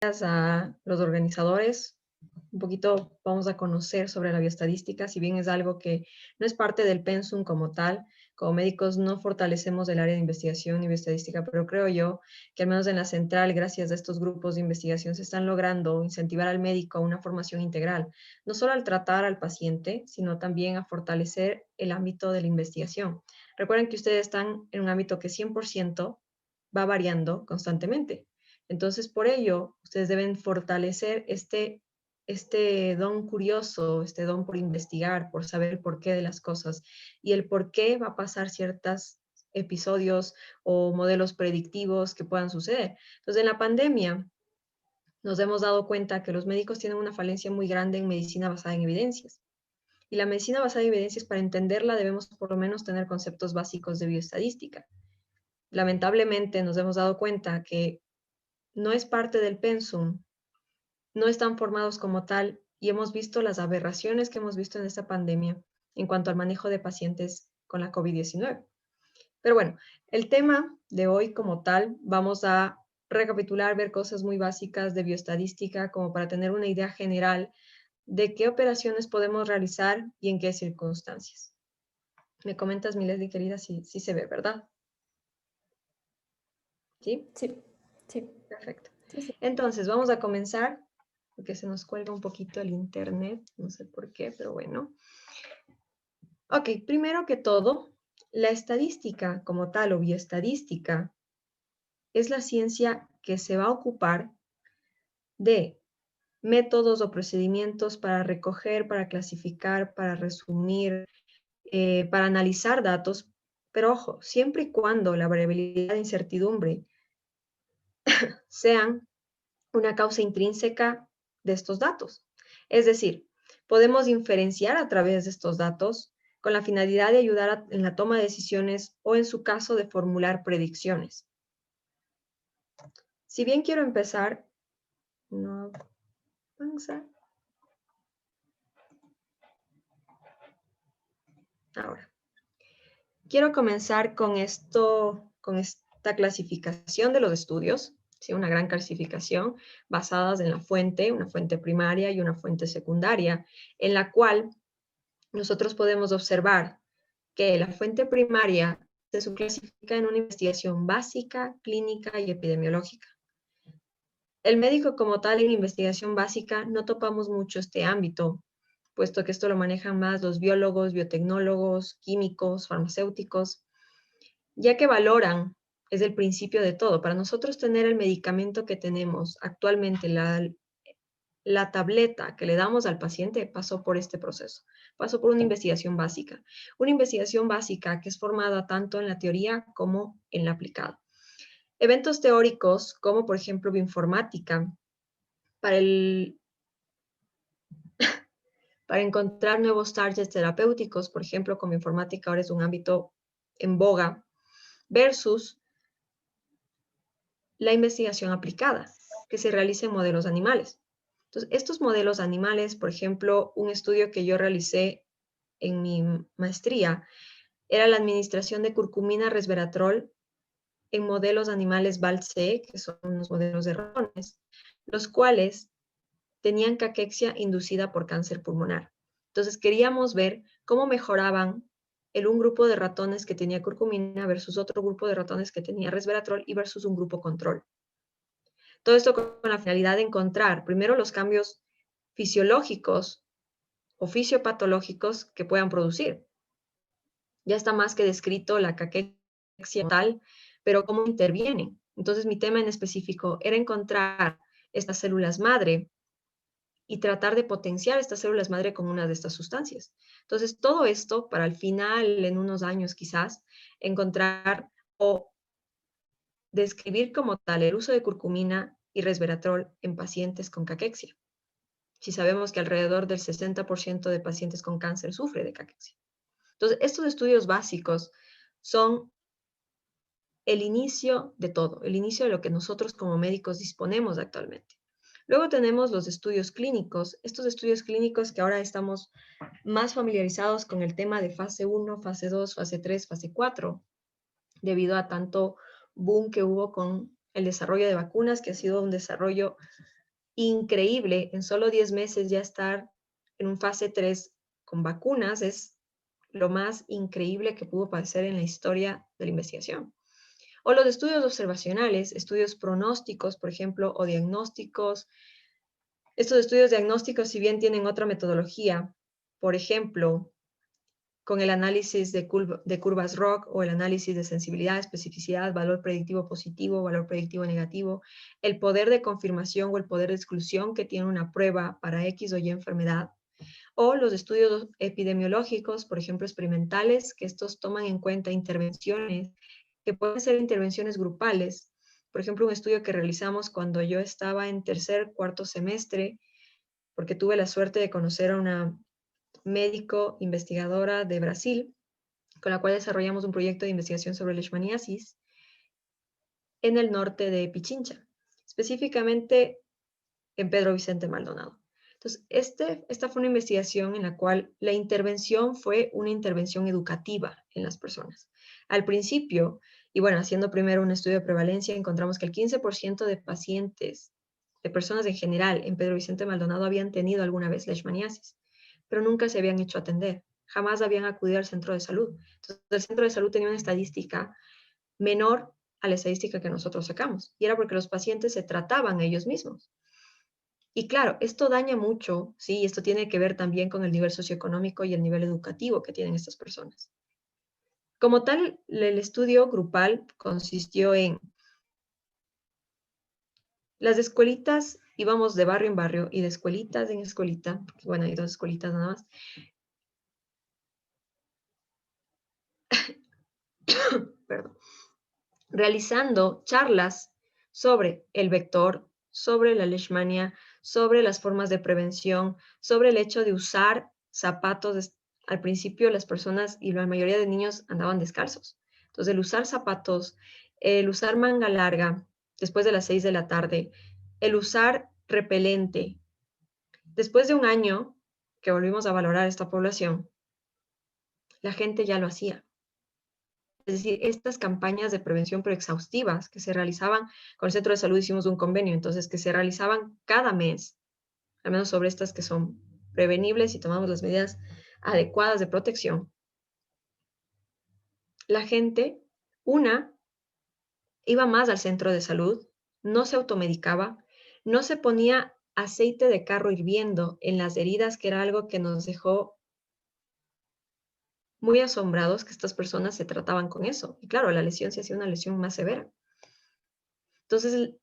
a los organizadores. Un poquito vamos a conocer sobre la bioestadística, si bien es algo que no es parte del pensum como tal. Como médicos no fortalecemos el área de investigación y bioestadística, pero creo yo que al menos en la central, gracias a estos grupos de investigación, se están logrando incentivar al médico a una formación integral, no solo al tratar al paciente, sino también a fortalecer el ámbito de la investigación. Recuerden que ustedes están en un ámbito que 100% va variando constantemente. Entonces, por ello, ustedes deben fortalecer este don curioso, este don por investigar, por saber el porqué de las cosas y el por qué va a pasar ciertos episodios o modelos predictivos que puedan suceder. Entonces, en la pandemia nos hemos dado cuenta que los médicos tienen una falencia muy grande en medicina basada en evidencias. Y la medicina basada en evidencias, para entenderla, debemos por lo menos tener conceptos básicos de bioestadística. Lamentablemente nos hemos dado cuenta que no es parte del pensum, no están formados como tal y hemos visto las aberraciones que hemos visto en esta pandemia en cuanto al manejo de pacientes con la COVID-19. Pero bueno, el tema de hoy como tal, vamos a recapitular, ver cosas muy básicas de bioestadística como para tener una idea general de qué operaciones podemos realizar y en qué circunstancias. Me comentas, mi Leslie querida, si se ve, ¿verdad? ¿Sí? Sí, sí, Perfecto. sí, sí. Entonces, vamos a comenzar, porque se nos cuelga un poquito el internet, no sé por qué, pero bueno. Ok, primero que todo, la estadística como tal o bioestadística es la ciencia que se va a ocupar de métodos o procedimientos para recoger, para clasificar, para resumir, para analizar datos, pero ojo, siempre y cuando la variabilidad de incertidumbre sean una causa intrínseca de estos datos. Es decir, podemos inferenciar a través de estos datos con la finalidad de ayudar en la toma de decisiones o en su caso de formular predicciones. Si bien quiero empezar, no avanza. Ahora, quiero comenzar con con esta clasificación de los estudios, ¿sí? Una gran clasificación basadas en la fuente, una fuente primaria y una fuente secundaria, en la cual nosotros podemos observar que la fuente primaria se subclasifica en una investigación básica, clínica y epidemiológica. El médico como tal en investigación básica no topamos mucho este ámbito, puesto que esto lo manejan más los biólogos, biotecnólogos, químicos, farmacéuticos, ya que valoran, es el principio de todo. Para nosotros tener el medicamento que tenemos actualmente, la tableta que le damos al paciente pasó por este proceso, pasó por una investigación básica que es formada tanto en la teoría como en la aplicada. Eventos teóricos como por ejemplo bioinformática, para, para encontrar nuevos targets terapéuticos, por ejemplo, como informática ahora es un ámbito en boga, versus la investigación aplicada, que se realiza en modelos animales. Entonces, estos modelos animales, por ejemplo, un estudio que yo realicé en mi maestría era la administración de curcumina resveratrol en modelos animales BAL-C, que son unos modelos de ratones, los cuales tenían caquexia inducida por cáncer pulmonar. Entonces, queríamos ver cómo mejoraban un grupo de ratones que tenía curcumina versus otro grupo de ratones que tenía resveratrol y versus un grupo control. Todo esto con la finalidad de encontrar primero los cambios fisiológicos o fisiopatológicos que puedan producir. Ya está más que descrito la caquexia tal, pero cómo intervienen. Entonces mi tema en específico era encontrar estas células madre y tratar de potenciar estas células madre con una de estas sustancias. Entonces todo esto para al final, en unos años quizás, encontrar o describir como tal el uso de curcumina y resveratrol en pacientes con caquexia. Si sabemos que alrededor del 60% de pacientes con cáncer sufre de caquexia. Entonces, estos estudios básicos son el inicio de todo, el inicio de lo que nosotros como médicos disponemos actualmente. Luego tenemos los estudios clínicos, estos estudios clínicos que ahora estamos más familiarizados con el tema de fase 1, fase 2, fase 3, fase 4, debido a tanto boom que hubo con el desarrollo de vacunas, que ha sido un desarrollo increíble. En solo 10 meses ya estar en un fase 3 con vacunas es lo más increíble que pudo pasar en la historia de la investigación. O los estudios observacionales, estudios pronósticos, por ejemplo, o diagnósticos. Estos estudios diagnósticos, si bien tienen otra metodología, por ejemplo, con el análisis de curvas ROC o el análisis de sensibilidad, especificidad, valor predictivo positivo, valor predictivo negativo, el poder de confirmación o el poder de exclusión que tiene una prueba para X o Y enfermedad, o los estudios epidemiológicos, por ejemplo, experimentales, que estos toman en cuenta intervenciones, que pueden ser intervenciones grupales. Por ejemplo, un estudio que realizamos cuando yo estaba en cuarto semestre, porque tuve la suerte de conocer a una médico investigadora de Brasil, con la cual desarrollamos un proyecto de investigación sobre leishmaniasis en el norte de Pichincha, específicamente en Pedro Vicente Maldonado. Entonces, esta fue una investigación en la cual la intervención fue una intervención educativa en las personas. Al principio, y bueno, haciendo primero un estudio de prevalencia, encontramos que el 15% de pacientes, de personas en general, en Pedro Vicente Maldonado habían tenido alguna vez leishmaniasis, pero nunca se habían hecho atender, jamás habían acudido al centro de salud. Entonces, el centro de salud tenía una estadística menor a la estadística que nosotros sacamos, y era porque los pacientes se trataban ellos mismos. Y claro, esto daña mucho, ¿sí? Esto tiene que ver también con el nivel socioeconómico y el nivel educativo que tienen estas personas. Como tal, el estudio grupal consistió en las escuelitas, íbamos de barrio en barrio y de escuelitas en escuelita, porque bueno, hay 2 escuelitas nada más, perdón, realizando charlas sobre el vector, sobre la leishmania, sobre las formas de prevención, sobre el hecho de usar zapatos. Al principio las personas y la mayoría de niños andaban descalzos. Entonces el usar zapatos, el usar manga larga después de las 6 de la tarde, el usar repelente. Después de un año que volvimos a valorar esta población, la gente ya lo hacía. Es decir, estas campañas de prevención preexhaustivas que se realizaban con el centro de salud, hicimos un convenio, entonces que se realizaban cada mes, al menos sobre estas que son prevenibles y tomamos las medidas adecuadas de protección. La gente, iba más al centro de salud, no se automedicaba, no se ponía aceite de carro hirviendo en las heridas, que era algo que nos dejó muy asombrados, que estas personas se trataban con eso. Y claro, la lesión se hacía una lesión más severa. Entonces,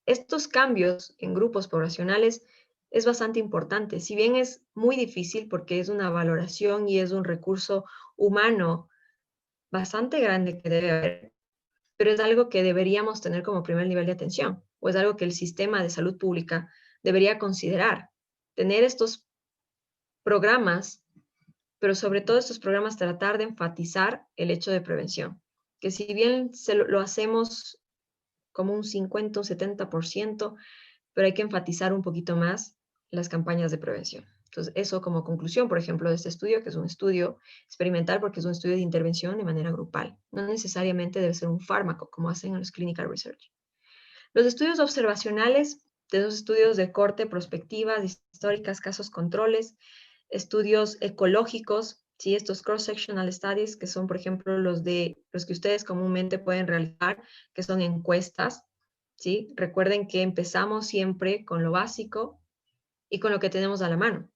estos cambios en grupos poblacionales es bastante importante, si bien es muy difícil porque es una valoración y es un recurso humano bastante grande que debe haber, pero es algo que deberíamos tener como primer nivel de atención, o es algo que el sistema de salud pública debería considerar, tener estos programas, pero sobre todo estos programas tratar de enfatizar el hecho de prevención, que si bien lo hacemos como un 50 o 70%, pero hay que enfatizar un poquito más las campañas de prevención. Entonces, eso como conclusión, por ejemplo, de este estudio, que es un estudio experimental porque es un estudio de intervención de manera grupal. No necesariamente debe ser un fármaco, como hacen en los clinical research. Los estudios observacionales, de esos estudios de corte, prospectivas, históricas, casos controles, estudios ecológicos, ¿sí? Estos cross-sectional studies, que son, por ejemplo, los que ustedes comúnmente pueden realizar, que son encuestas, ¿sí? Recuerden que empezamos siempre con lo básico y con lo que tenemos a la mano.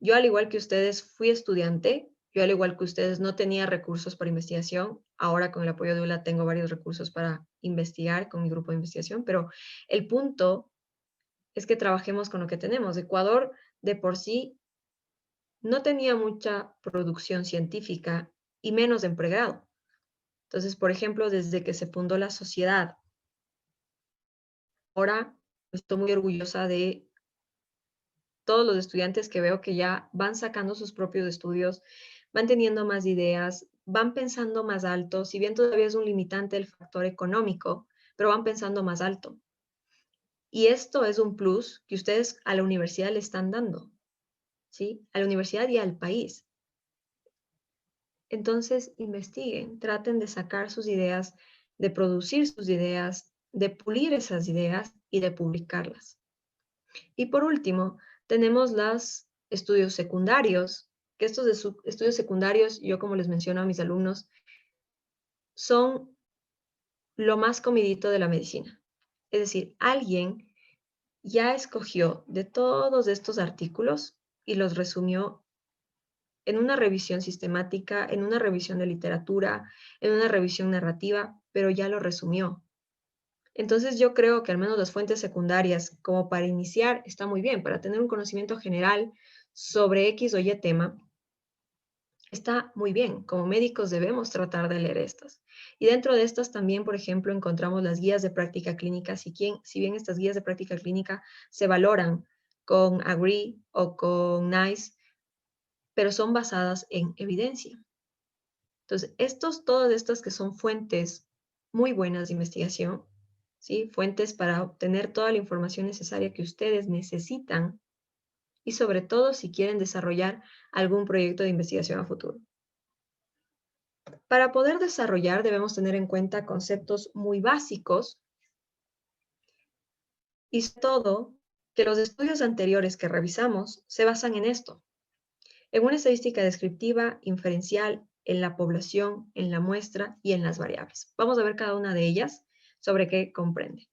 Yo, al igual que ustedes, fui estudiante. Yo, al igual que ustedes, no tenía recursos para investigación. Ahora, con el apoyo de ULA, tengo varios recursos para investigar con mi grupo de investigación, pero el punto es que trabajemos con lo que tenemos. Ecuador, de por sí, no tenía mucha producción científica y menos de pregrado. Entonces, por ejemplo, desde que se fundó la sociedad, ahora estoy muy orgullosa de todos los estudiantes que veo que ya van sacando sus propios estudios, van teniendo más ideas, van pensando más alto, si bien todavía es un limitante el factor económico, pero van pensando más alto. Y esto es un plus que ustedes a la universidad le están dando, ¿sí? A la universidad y al país. Entonces, investiguen, traten de sacar sus ideas, de producir sus ideas, de pulir esas ideas y de publicarlas. Y por último, tenemos los estudios secundarios, que estos estudios secundarios, yo como les menciono a mis alumnos, son lo más comidito de la medicina. Es decir, alguien ya escogió de todos estos artículos y los resumió en una revisión sistemática, en una revisión de literatura, en una revisión narrativa, pero ya lo resumió. Entonces yo creo que al menos las fuentes secundarias, como para iniciar, está muy bien, para tener un conocimiento general sobre X o Y tema, está muy bien. Como médicos debemos tratar de leer estas. Y dentro de estas también, por ejemplo, encontramos las guías de práctica clínica. Si bien estas guías de práctica clínica se valoran con AGREE o con NICE, pero son basadas en evidencia. Entonces, todas estas que son fuentes muy buenas de investigación, ¿sí? Fuentes para obtener toda la información necesaria que ustedes necesitan y sobre todo si quieren desarrollar algún proyecto de investigación a futuro. Para poder desarrollar debemos tener en cuenta conceptos muy básicos y sobre todo que los estudios anteriores que revisamos se basan en esto, en una estadística descriptiva, inferencial, en la población, en la muestra y en las variables. Vamos a ver cada una de ellas sobre qué comprende.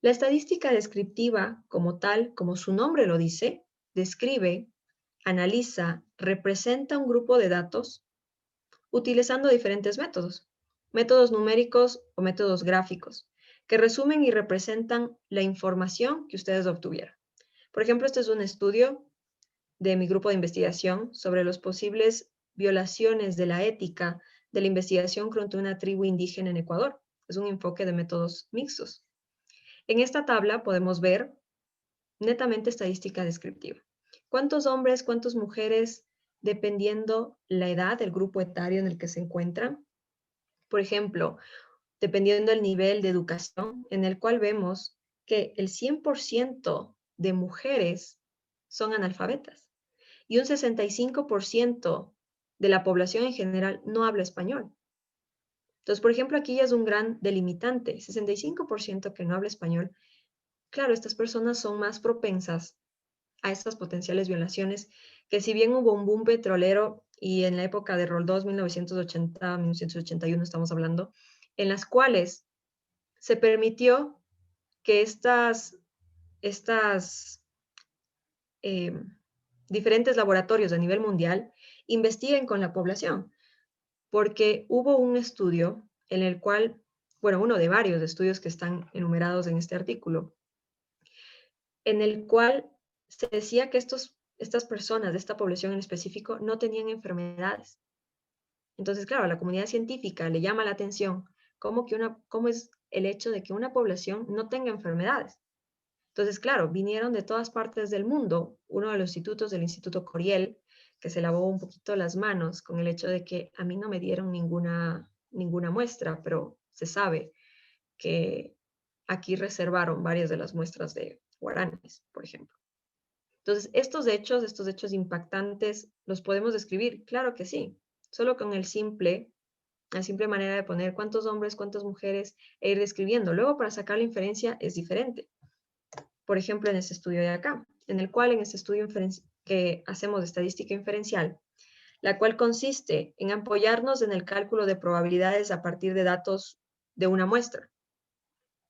La estadística descriptiva, como tal, como su nombre lo dice, describe, analiza, representa un grupo de datos utilizando diferentes métodos numéricos o métodos gráficos, que resumen y representan la información que ustedes obtuvieron. Por ejemplo, este es un estudio de mi grupo de investigación sobre las posibles violaciones de la ética de la investigación contra una tribu indígena en Ecuador. Es un enfoque de métodos mixtos. En esta tabla podemos ver netamente estadística descriptiva. ¿Cuántos hombres, cuántas mujeres, dependiendo la edad del grupo etario en el que se encuentran? Por ejemplo, dependiendo del nivel de educación, en el cual vemos que el 100% de mujeres son analfabetas y un 65% de la población en general no habla español. Entonces, por ejemplo, aquí ya es un gran delimitante, 65% que no habla español. Claro, estas personas son más propensas a estas potenciales violaciones, que si bien hubo un boom petrolero y en la época de Roldós, 1980, 1981 estamos hablando, en las cuales se permitió que estas diferentes laboratorios a nivel mundial investiguen con la población, porque hubo un estudio en el cual, bueno, uno de varios estudios que están enumerados en este artículo, en el cual se decía que estas personas de esta población en específico no tenían enfermedades. Entonces, claro, a la comunidad científica le llama la atención cómo es el hecho de que una población no tenga enfermedades. Entonces, claro, vinieron de todas partes del mundo. Uno de los institutos, del Instituto Coriel, que se lavó un poquito las manos con el hecho de que a mí no me dieron ninguna muestra, pero se sabe que aquí reservaron varias de las muestras de guaraníes, por ejemplo. Entonces, estos hechos impactantes, ¿los podemos describir? Claro que sí, solo con la simple manera de poner cuántos hombres, cuántas mujeres e ir describiendo. Luego, para sacar la inferencia es diferente. Por ejemplo, en este estudio de acá, en este estudio que hacemos de estadística inferencial, la cual consiste en apoyarnos en el cálculo de probabilidades a partir de datos de una muestra.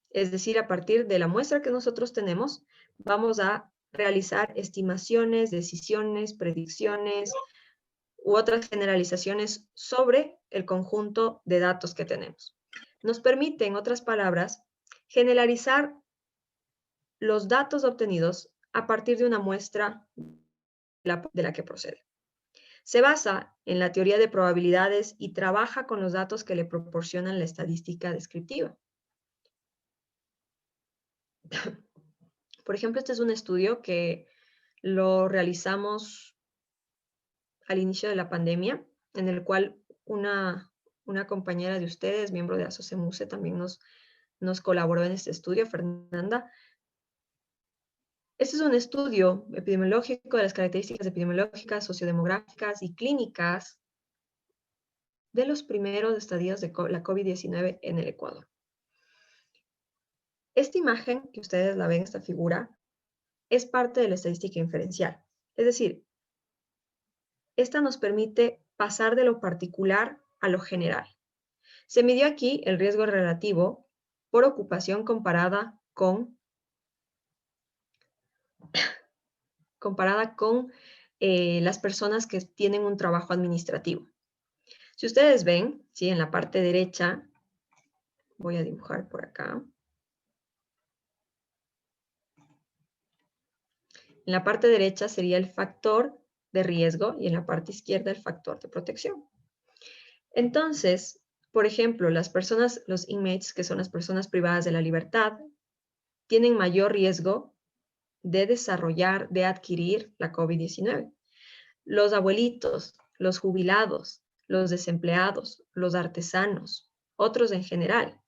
Es decir, a partir de la muestra que nosotros tenemos, vamos a realizar estimaciones, decisiones, predicciones u otras generalizaciones sobre el conjunto de datos que tenemos. Nos permite, en otras palabras, generalizar los datos obtenidos a partir de una muestra de la que procede. Se basa en la teoría de probabilidades y trabaja con los datos que le proporcionan la estadística descriptiva. Por ejemplo, este es un estudio que lo realizamos al inicio de la pandemia, en el cual una compañera de ustedes, miembro de Asocemuse, también nos colaboró en este estudio, Fernanda. Este es un estudio epidemiológico de las características epidemiológicas, sociodemográficas y clínicas de los primeros estadios de la COVID-19 en el Ecuador. Esta imagen, que ustedes la ven, esta figura, es parte de la estadística inferencial. Es decir, esta nos permite pasar de lo particular a lo general. Se midió aquí el riesgo relativo por ocupación comparada con las personas que tienen un trabajo administrativo. Si ustedes ven, ¿sí? En la parte derecha, voy a dibujar por acá. En la parte derecha sería el factor de riesgo y en la parte izquierda el factor de protección. Entonces, por ejemplo, las personas, los inmates, que son las personas privadas de la libertad, tienen mayor riesgo de desarrollar, de adquirir la COVID-19. Los abuelitos, los jubilados, los desempleados, los artesanos, otros en general,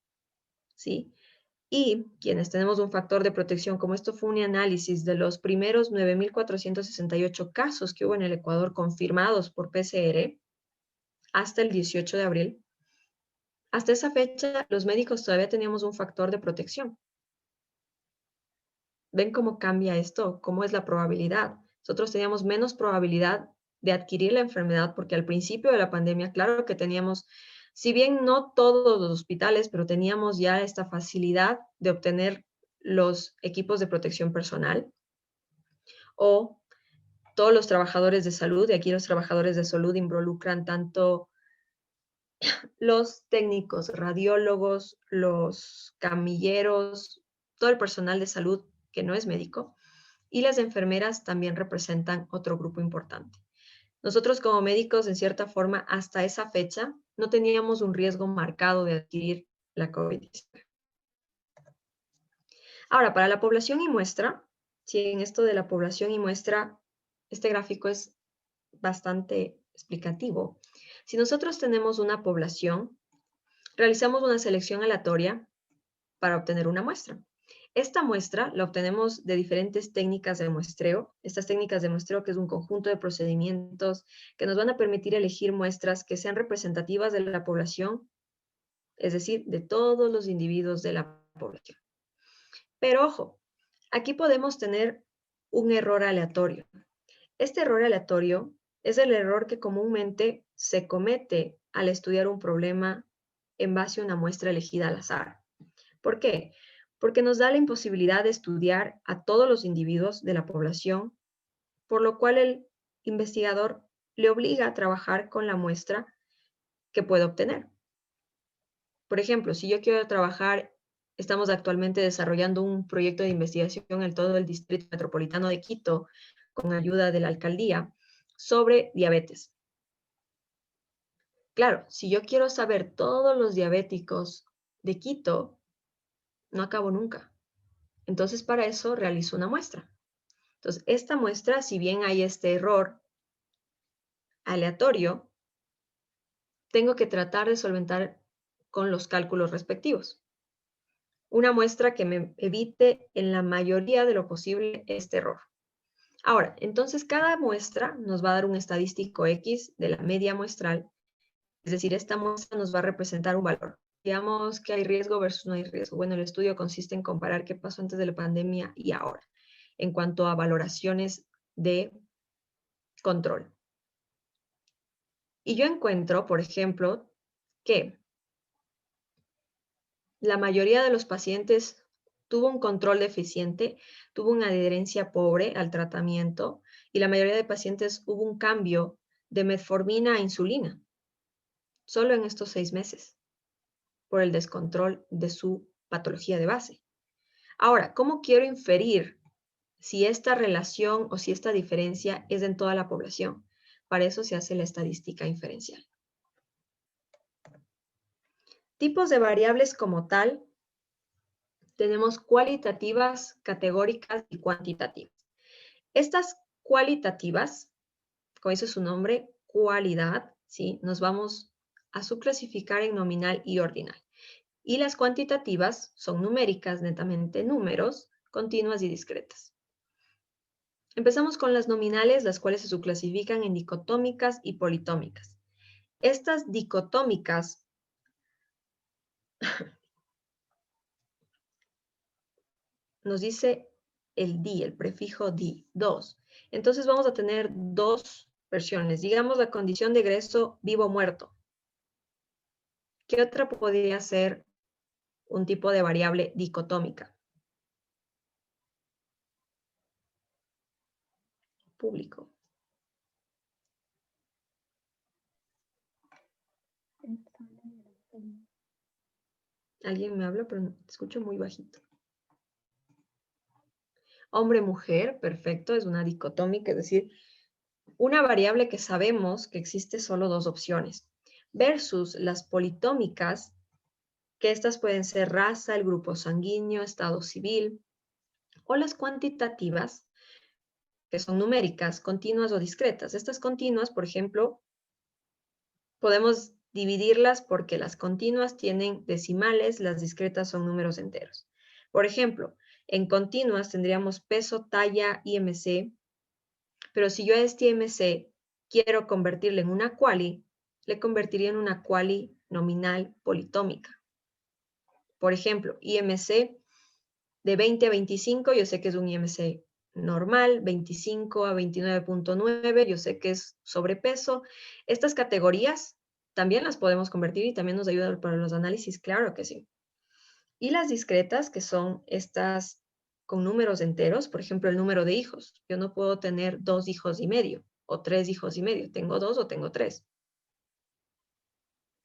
¿sí? Y quienes tenemos un factor de protección, como esto fue un análisis de los primeros 9.468 casos que hubo en el Ecuador confirmados por PCR hasta el 18 de abril, hasta esa fecha los médicos todavía teníamos un factor de protección. ¿Ven cómo cambia esto? ¿Cómo es la probabilidad? Nosotros teníamos menos probabilidad de adquirir la enfermedad porque al principio de la pandemia, claro que teníamos, si bien no todos los hospitales, pero teníamos ya esta facilidad de obtener los equipos de protección personal o todos los trabajadores de salud, y aquí los trabajadores de salud involucran tanto los técnicos, radiólogos, los camilleros, todo el personal de salud que no es médico, y las enfermeras también representan otro grupo importante. Nosotros como médicos, en cierta forma, hasta esa fecha, no teníamos un riesgo marcado de adquirir la COVID-19. Ahora, para la población y muestra, si en esto de la población y muestra, este gráfico es bastante explicativo. Si nosotros tenemos una población, realizamos una selección aleatoria para obtener una muestra. Esta muestra la obtenemos de diferentes técnicas de muestreo. Estas técnicas de muestreo, que es un conjunto de procedimientos que nos van a permitir elegir muestras que sean representativas de la población, es decir, de todos los individuos de la población. Pero ojo, aquí podemos tener un error aleatorio. Este error aleatorio es el error que comúnmente se comete al estudiar un problema en base a una muestra elegida al azar. ¿Por qué? Porque nos da la imposibilidad de estudiar a todos los individuos de la población, por lo cual el investigador le obliga a trabajar con la muestra que puede obtener. Por ejemplo, si yo quiero trabajar, estamos actualmente desarrollando un proyecto de investigación en todo el Distrito Metropolitano de Quito, con ayuda de la alcaldía, sobre diabetes. Claro, si yo quiero saber todos los diabéticos de Quito, no acabo nunca. Entonces, para eso realizo una muestra. Entonces, esta muestra, si bien hay este error aleatorio, tengo que tratar de solventar con los cálculos respectivos. Una muestra que me evite en la mayoría de lo posible este error. Ahora, entonces cada muestra nos va a dar un estadístico X de la media muestral, es decir, esta muestra nos va a representar un valor. Digamos que hay riesgo versus no hay riesgo. Bueno, el estudio consiste en comparar qué pasó antes de la pandemia y ahora, en cuanto a valoraciones de control. Y yo encuentro, por ejemplo, que la mayoría de los pacientes tuvo un control deficiente, tuvo una adherencia pobre al tratamiento y la mayoría de pacientes hubo un cambio de metformina a insulina, solo en estos 6 meses, por el descontrol de su patología de base. Ahora, ¿cómo quiero inferir si esta relación o si esta diferencia es en toda la población? Para eso se hace la estadística inferencial. Tipos de variables como tal, tenemos cualitativas, categóricas y cuantitativas. Estas cualitativas, como dice su nombre, cualidad, ¿sí? Nos vamos a subclasificar en nominal y ordinal. Y las cuantitativas son numéricas, netamente números, continuas y discretas. Empezamos con las nominales, las cuales se subclasifican en dicotómicas y politómicas. Estas dicotómicas nos dice el di, el prefijo di, 2. Entonces vamos a tener dos versiones. Digamos la condición de egreso vivo o muerto. ¿Qué otra podría ser un tipo de variable dicotómica? Público. Alguien me habla, pero te escucho muy bajito. Hombre-mujer, perfecto, es una dicotómica, es decir, una variable que sabemos que existe solo dos opciones, versus las politómicas, que estas pueden ser raza, el grupo sanguíneo, estado civil, o las cuantitativas, que son numéricas, continuas o discretas. Estas continuas, por ejemplo, podemos dividirlas porque las continuas tienen decimales, las discretas son números enteros. Por ejemplo, en continuas tendríamos peso, talla, IMC, pero si yo a este IMC quiero convertirle en una quali, le convertiría en una quali nominal politómica. Por ejemplo, IMC de 20 a 25, yo sé que es un IMC normal, 25 a 29.9, yo sé que es sobrepeso. Estas categorías también las podemos convertir y también nos ayudan para los análisis, claro que sí. Y las discretas, que son estas con números enteros, por ejemplo, el número de hijos. Yo no puedo tener 2 hijos y medio o 3 hijos y medio. Tengo 2 o tengo 3.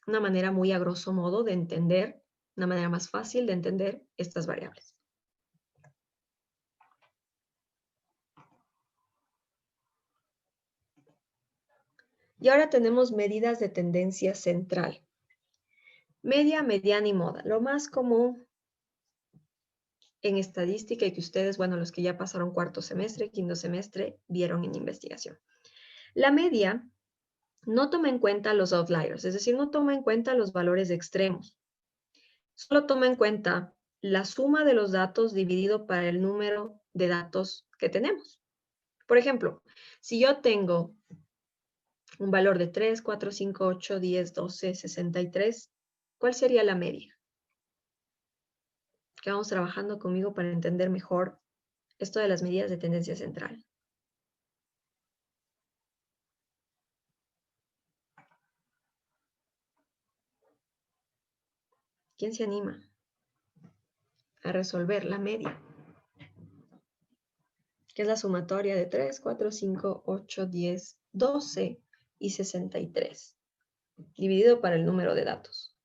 Una manera muy a grosso modo de entender, una manera más fácil de entender estas variables. Y ahora tenemos medidas de tendencia central. Media, mediana y moda. Lo más común en estadística y que ustedes, bueno, los que ya pasaron cuarto semestre, quinto semestre, vieron en investigación. La media no toma en cuenta los outliers, es decir, no toma en cuenta los valores extremos. Solo toma en cuenta la suma de los datos dividido para el número de datos que tenemos. Por ejemplo, si yo tengo un valor de 3, 4, 5, 8, 10, 12, 63, ¿cuál sería la media? Que vamos trabajando conmigo para entender mejor esto de las medidas de tendencia central. ¿Quién se anima a resolver la media? Que es la sumatoria de 3, 4, 5, 8, 10, 12 y 63, dividido para el número de datos.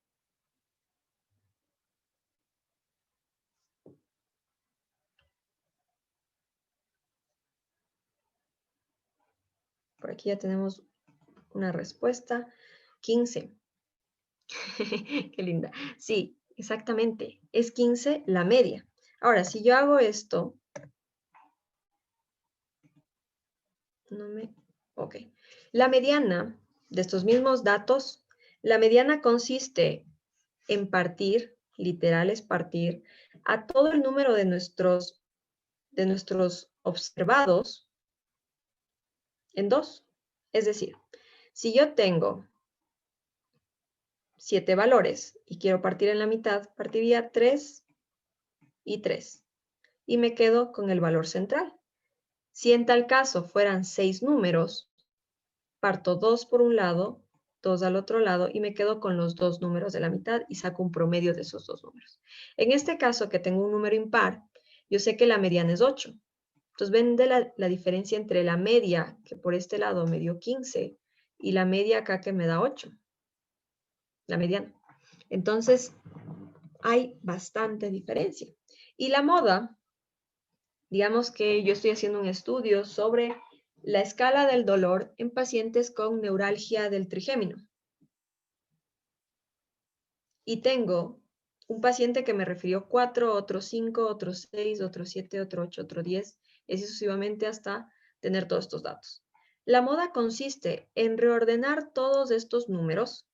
Por aquí ya tenemos una respuesta. 15. Qué linda. Sí, exactamente. Es 15 la media. Ahora, si yo hago esto, ok. La mediana de estos mismos datos, la mediana consiste en partir, literal es partir, a todo el número de nuestros observados en 2. Es decir, si yo tengo 7 valores y quiero partir en la mitad, partiría 3 y 3. Y me quedo con el valor central. Si en tal caso fueran 6 números, parto 2 por un lado, 2 al otro lado y me quedo con los 2 números de la mitad y saco un promedio de esos 2 números. En este caso que tengo un número impar, yo sé que la mediana es 8. Entonces ven de la diferencia entre la media, que por este lado me dio 15, y la media acá que me da 8. La mediana. Entonces hay bastante diferencia. Y la moda, digamos que yo estoy haciendo un estudio sobre la escala del dolor en pacientes con neuralgia del trigémino. Y tengo un paciente que me refirió 4, otro 5, otro 6, otro 7, otro 8, otro 10, y así sucesivamente hasta tener todos estos datos. La moda consiste en reordenar todos estos números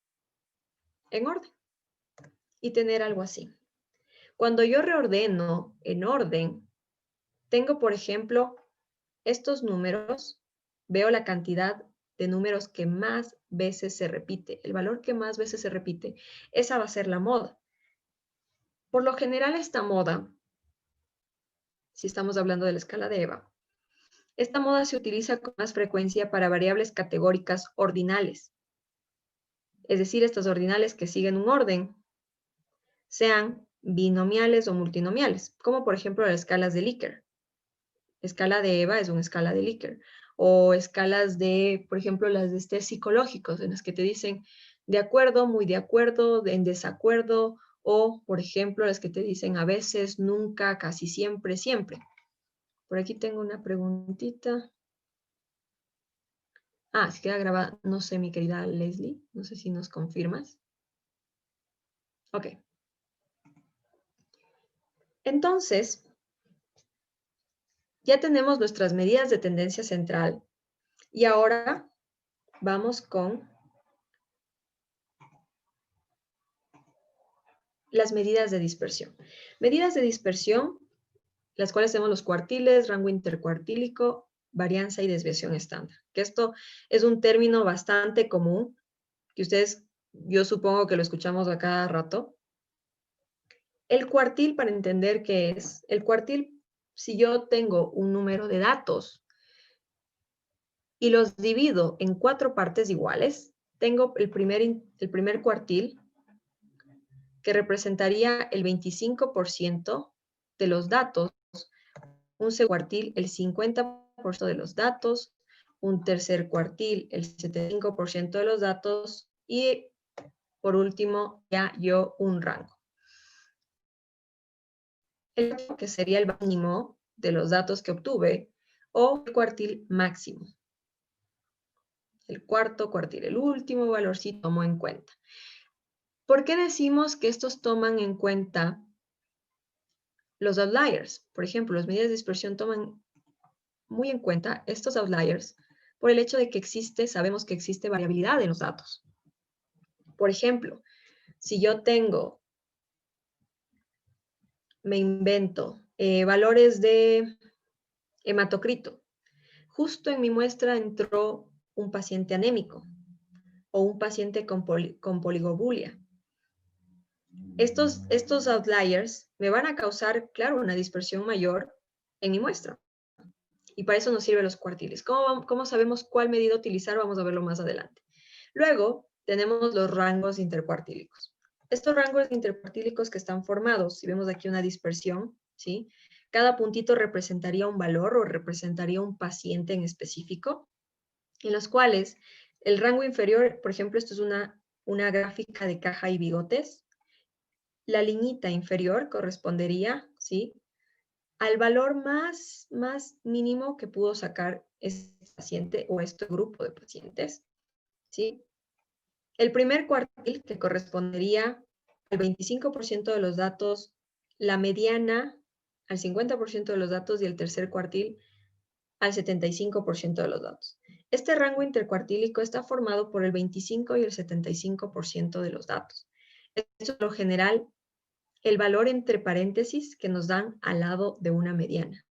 en orden y tener algo así. Cuando yo reordeno en orden, tengo, por ejemplo, estos números, veo la cantidad de números que más veces se repite, el valor que más veces se repite, esa va a ser la moda. Por lo general, esta moda, si estamos hablando de la escala de Eva, esta moda se utiliza con más frecuencia para variables categóricas ordinales, es decir, estas ordinales que siguen un orden, sean binomiales o multinomiales, como por ejemplo las escalas de Likert. Escala de Eva es una escala de Likert. O escalas de, por ejemplo, las de test psicológicos, en las que te dicen de acuerdo, muy de acuerdo, en desacuerdo, o, por ejemplo, las que te dicen a veces, nunca, casi siempre, siempre. Por aquí tengo una preguntita. Ah, se queda grabada, no sé, mi querida Leslie, no sé si nos confirmas. Ok. Entonces, ya tenemos nuestras medidas de tendencia central y ahora vamos con las medidas de dispersión. Medidas de dispersión, las cuales tenemos los cuartiles, rango intercuartílico, varianza y desviación estándar. Que esto es un término bastante común, que ustedes, yo supongo que lo escuchamos a cada rato. El cuartil, para entender qué es, el cuartil, si yo tengo un número de datos y los divido en 4 partes iguales, tengo el primer cuartil, que representaría el 25% de los datos, un segundo cuartil el 50% de los datos, un tercer cuartil el 75% de los datos y por último ya yo un rango. El que sería el mínimo de los datos que obtuve o el cuartil máximo. El cuarto cuartil, el último valor sí tomo en cuenta. ¿Por qué decimos que estos toman en cuenta los outliers? Por ejemplo, las medidas de dispersión toman muy en cuenta estos outliers por el hecho de que sabemos que existe variabilidad en los datos. Por ejemplo, si yo tengo, me invento, valores de hematocrito, justo en mi muestra entró un paciente anémico o un paciente con poligobulia. Estos outliers me van a causar, claro, una dispersión mayor en mi muestra. Y para eso nos sirven los cuartiles. ¿Cómo sabemos cuál medida utilizar? Vamos a verlo más adelante. Luego tenemos los rangos intercuartílicos. Estos rangos intercuartílicos que están formados, si vemos aquí una dispersión, ¿sí? Cada puntito representaría un valor o representaría un paciente en específico, en los cuales el rango inferior, por ejemplo, esto es una gráfica de caja y bigotes. La liñita inferior correspondería, ¿sí?, al valor más mínimo que pudo sacar este paciente o este grupo de pacientes, ¿sí? El primer cuartil, que correspondería al 25% de los datos, la mediana al 50% de los datos y el tercer cuartil al 75% de los datos. Este rango intercuartílico está formado por el 25 y el 75% de los datos. Esto es lo general el valor entre paréntesis que nos dan al lado de una mediana.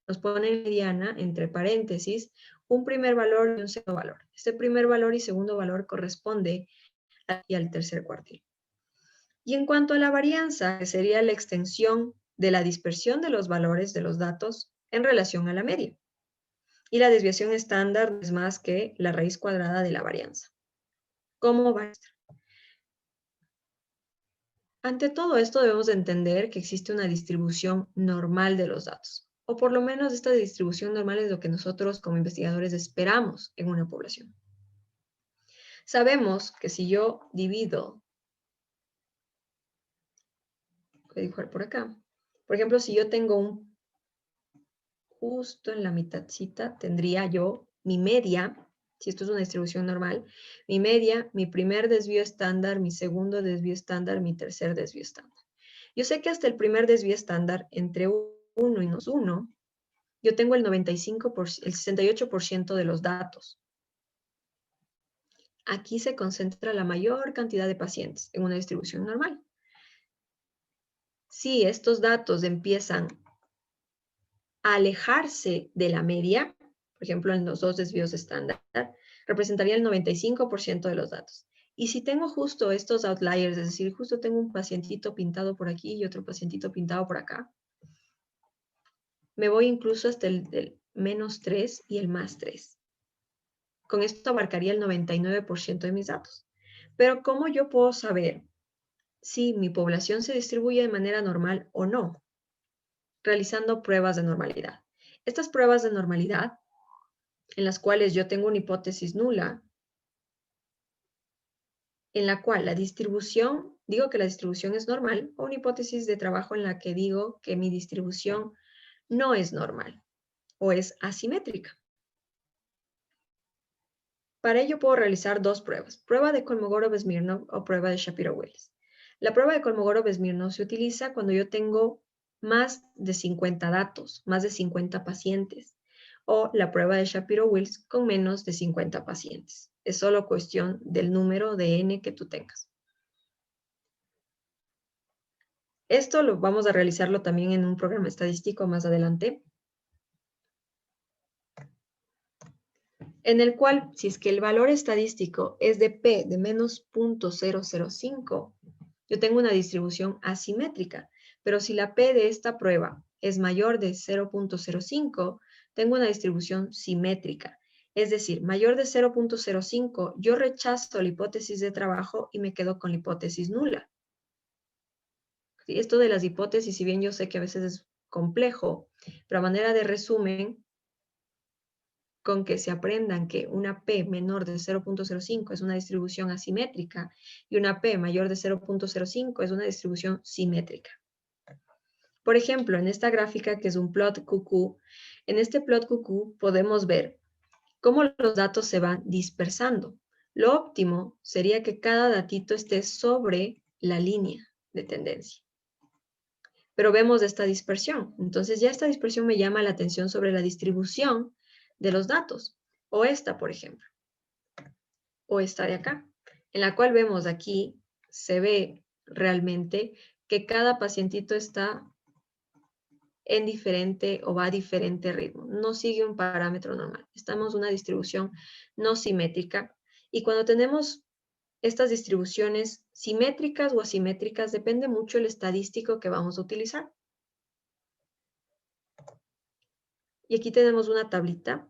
Nos ponen mediana entre paréntesis un primer valor y un segundo valor. Este primer valor y segundo valor corresponde al tercer cuartil. Y en cuanto a la varianza, que sería la extensión de la dispersión de los valores de los datos en relación a la media. Y la desviación estándar es más que la raíz cuadrada de la varianza. ¿Cómo va a estar? Ante todo esto debemos de entender que existe una distribución normal de los datos, o por lo menos esta distribución normal es lo que nosotros como investigadores esperamos en una población. Sabemos que si yo divido, voy a dibujar por acá, por ejemplo, si yo tengo justo en la mitadcita, tendría yo mi media, si esto es una distribución normal, mi media, mi primer desvío estándar, mi segundo desvío estándar, mi tercer desvío estándar. Yo sé que hasta el primer desvío estándar, entre 1 y menos 1, yo tengo el 68% de los datos. Aquí se concentra la mayor cantidad de pacientes en una distribución normal. Si estos datos empiezan a alejarse de la media, por ejemplo, en los 2 desvíos estándar, representaría el 95% de los datos. Y si tengo justo estos outliers, es decir, justo tengo un pacientito pintado por aquí y otro pacientito pintado por acá, me voy incluso hasta el -3 y el +3. Con esto abarcaría el 99% de mis datos. Pero ¿cómo yo puedo saber si mi población se distribuye de manera normal o no? Realizando pruebas de normalidad. Estas pruebas de normalidad, en las cuales yo tengo una hipótesis nula, en la cual la distribución, digo que la distribución es normal, o una hipótesis de trabajo en la que digo que mi distribución no es normal o es asimétrica. Para ello puedo realizar dos pruebas, prueba de Kolmogorov-Smirnov o prueba de Shapiro-Willis. La prueba de Kolmogorov-Smirnov se utiliza cuando yo tengo más de 50 datos, más de 50 pacientes, o la prueba de Shapiro-Willis con menos de 50 pacientes. Es solo cuestión del número de N que tú tengas. Esto lo vamos a realizarlo también en un programa estadístico más adelante, en el cual, si es que el valor estadístico es de P de menos 0.005, yo tengo una distribución asimétrica, pero si la P de esta prueba es mayor de 0.05, tengo una distribución simétrica. Es decir, mayor de 0.05, yo rechazo la hipótesis de trabajo y me quedo con la hipótesis nula. Esto de las hipótesis, si bien yo sé que a veces es complejo, pero a manera de resumen, con que se aprendan que una P menor de 0.05 es una distribución asimétrica y una P mayor de 0.05 es una distribución simétrica. Por ejemplo, en esta gráfica que es un plot QQ, en este plot QQ podemos ver cómo los datos se van dispersando. Lo óptimo sería que cada datito esté sobre la línea de tendencia. Pero vemos esta dispersión. Entonces ya esta dispersión me llama la atención sobre la distribución de los datos. O esta, por ejemplo. O esta de acá. En la cual vemos aquí, se ve realmente que cada pacientito está en diferente o va a diferente ritmo. No sigue un parámetro normal. Estamos en una distribución no simétrica. Y cuando tenemos estas distribuciones simétricas o asimétricas, depende mucho el estadístico que vamos a utilizar. Y aquí tenemos una tablita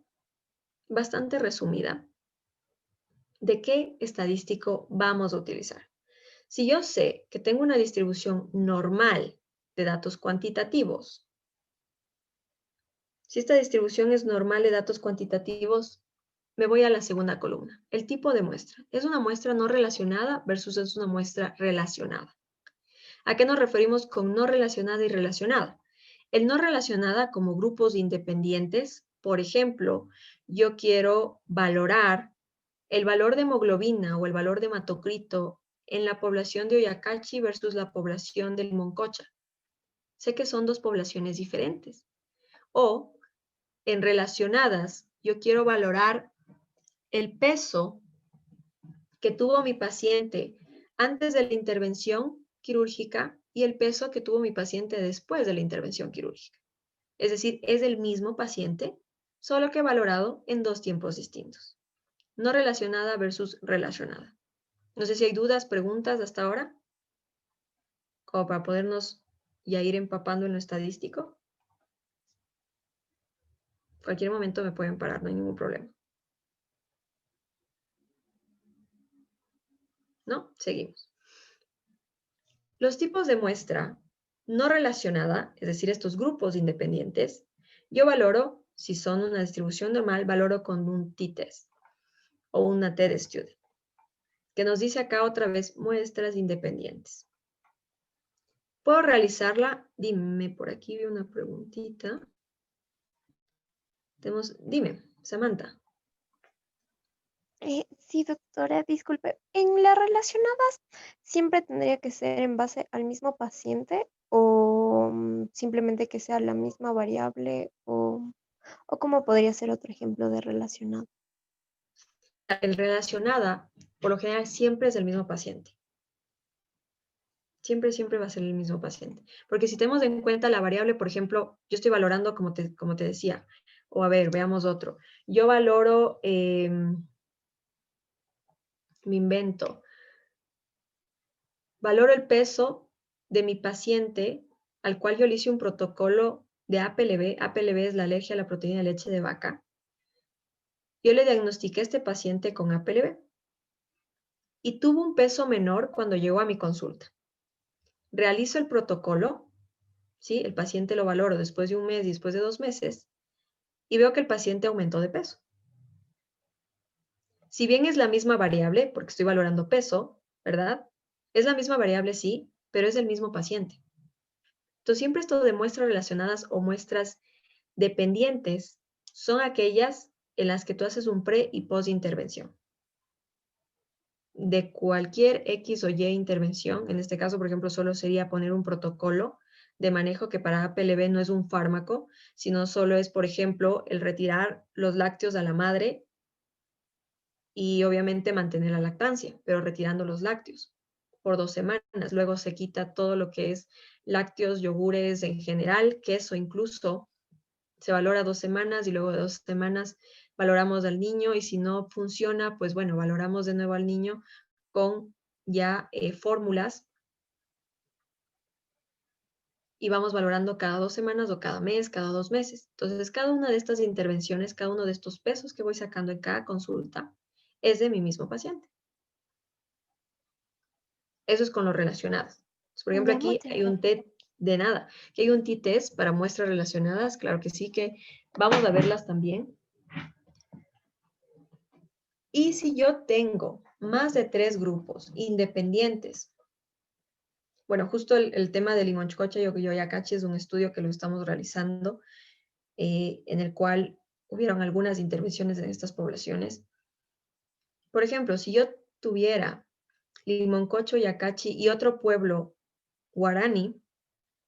bastante resumida de qué estadístico vamos a utilizar. Si yo sé que tengo una distribución normal de datos cuantitativos, si esta distribución es normal de datos cuantitativos, me voy a la segunda columna. El tipo de muestra. ¿Es una muestra no relacionada versus es una muestra relacionada? ¿A qué nos referimos con no relacionada y relacionada? El no relacionada como grupos independientes, por ejemplo, yo quiero valorar el valor de hemoglobina o el valor de hematocrito en la población de Oyacachi versus la población del Moncocha. Sé que son dos poblaciones diferentes. O en relacionadas, yo quiero valorar el peso que tuvo mi paciente antes de la intervención quirúrgica y el peso que tuvo mi paciente después de la intervención quirúrgica. Es decir, es el mismo paciente, solo que valorado en dos tiempos distintos. No relacionada versus relacionada. No sé si hay dudas, preguntas hasta ahora, como para podernos ya ir empapando en lo estadístico. Cualquier momento me pueden parar, no hay ningún problema. ¿No? Seguimos. Los tipos de muestra no relacionada, es decir, estos grupos independientes, yo valoro, si son una distribución normal, valoro con un t-test o una t-student, que nos dice acá otra vez muestras independientes. ¿Puedo realizarla? Dime, por aquí vi una preguntita. Dime, Samantha. Sí, doctora, disculpe. ¿En las relacionadas siempre tendría que ser en base al mismo paciente o simplemente que sea la misma variable o cómo podría ser otro ejemplo de relacionado? El relacionada, por lo general, siempre es el mismo paciente. Siempre va a ser el mismo paciente. Porque si tenemos en cuenta la variable, por ejemplo, yo estoy valorando, como te decía, o a ver, veamos otro. Yo valoro me invento, valoro el peso de mi paciente al cual yo le hice un protocolo de APLB. APLB es la alergia a la proteína de leche de vaca. Yo le diagnostiqué a este paciente con APLB y tuvo un peso menor cuando llegó a mi consulta. Realizo el protocolo, ¿sí? El paciente lo valoro después de un mes y después de 2 meses y veo que el paciente aumentó de peso. Si bien es la misma variable, porque estoy valorando peso, ¿verdad? Es la misma variable, sí, pero es el mismo paciente. Entonces, siempre esto de muestras relacionadas o muestras dependientes son aquellas en las que tú haces un pre y post intervención. De cualquier X o Y intervención, en este caso, por ejemplo, solo sería poner un protocolo de manejo que para APLB no es un fármaco, sino solo es, por ejemplo, el retirar los lácteos a la madre y obviamente mantener la lactancia, pero retirando los lácteos por 2 semanas. Luego se quita todo lo que es lácteos, yogures en general, queso incluso. Se valora 2 semanas y luego de 2 semanas valoramos al niño y si no funciona, pues bueno, valoramos de nuevo al niño con ya fórmulas y vamos valorando cada 2 semanas o cada mes, cada 2 meses. Entonces, cada una de estas intervenciones, cada uno de estos pesos que voy sacando en cada consulta es de mi mismo paciente. Eso es con lo relacionadas. Por ejemplo, Ya, aquí muchas hay un gracias. de nada. Aquí hay un t-test para muestras relacionadas. Claro que sí, que vamos a verlas también. Y si yo tengo más de 3 grupos independientes, bueno, justo el tema de Limonchcocha y Oyoyacachi es un estudio que lo estamos realizando, en el cual hubieron algunas intervenciones en estas poblaciones. Por ejemplo, si yo tuviera Limoncocho, Yacachi y otro pueblo guaraní,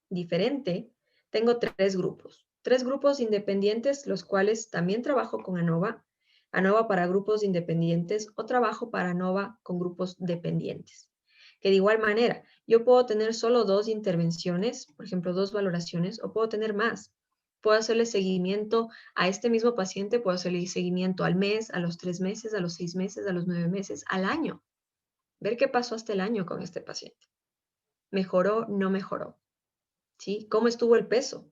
diferente, tengo 3 grupos independientes, los cuales también trabajo con ANOVA, ANOVA para grupos independientes o trabajo para ANOVA con grupos dependientes. Que de igual manera, yo puedo tener solo 2 intervenciones, por ejemplo, 2 valoraciones, o puedo tener más. Puedo hacerle seguimiento a este mismo paciente, puedo hacerle seguimiento al mes, a los 3 meses, a los 6 meses, a los 9 meses, al año. Ver qué pasó hasta el año con este paciente. ¿Mejoró? ¿No mejoró? ¿Sí? ¿Cómo estuvo el peso?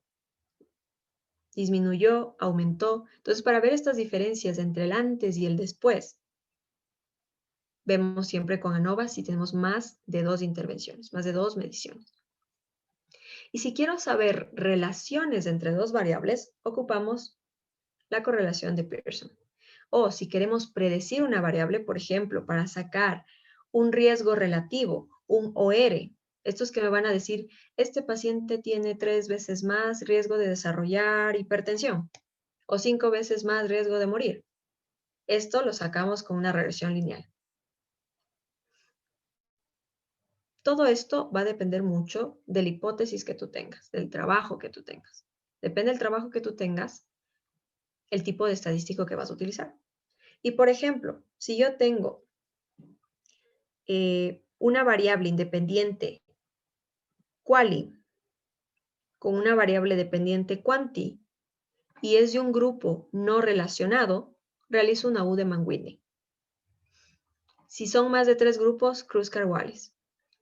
¿Disminuyó? ¿Aumentó? Entonces, para ver estas diferencias entre el antes y el después, vemos siempre con ANOVA si tenemos más de 2 intervenciones, más de 2 mediciones. Y si quiero saber relaciones entre 2 variables, ocupamos la correlación de Pearson. O si queremos predecir una variable, por ejemplo, para sacar un riesgo relativo, un OR, estos que me van a decir, este paciente tiene 3 veces más riesgo de desarrollar hipertensión o 5 veces más riesgo de morir. Esto lo sacamos con una regresión lineal. Todo esto va a depender mucho de la hipótesis que tú tengas, del trabajo que tú tengas. Depende del trabajo que tú tengas, el tipo de estadístico que vas a utilizar. Y por ejemplo, si yo tengo una variable independiente quali con una variable dependiente quanti y es de un grupo no relacionado, realizo una U de Mann-Whitney. Si son más de 3 grupos, Kruskal-Wallis.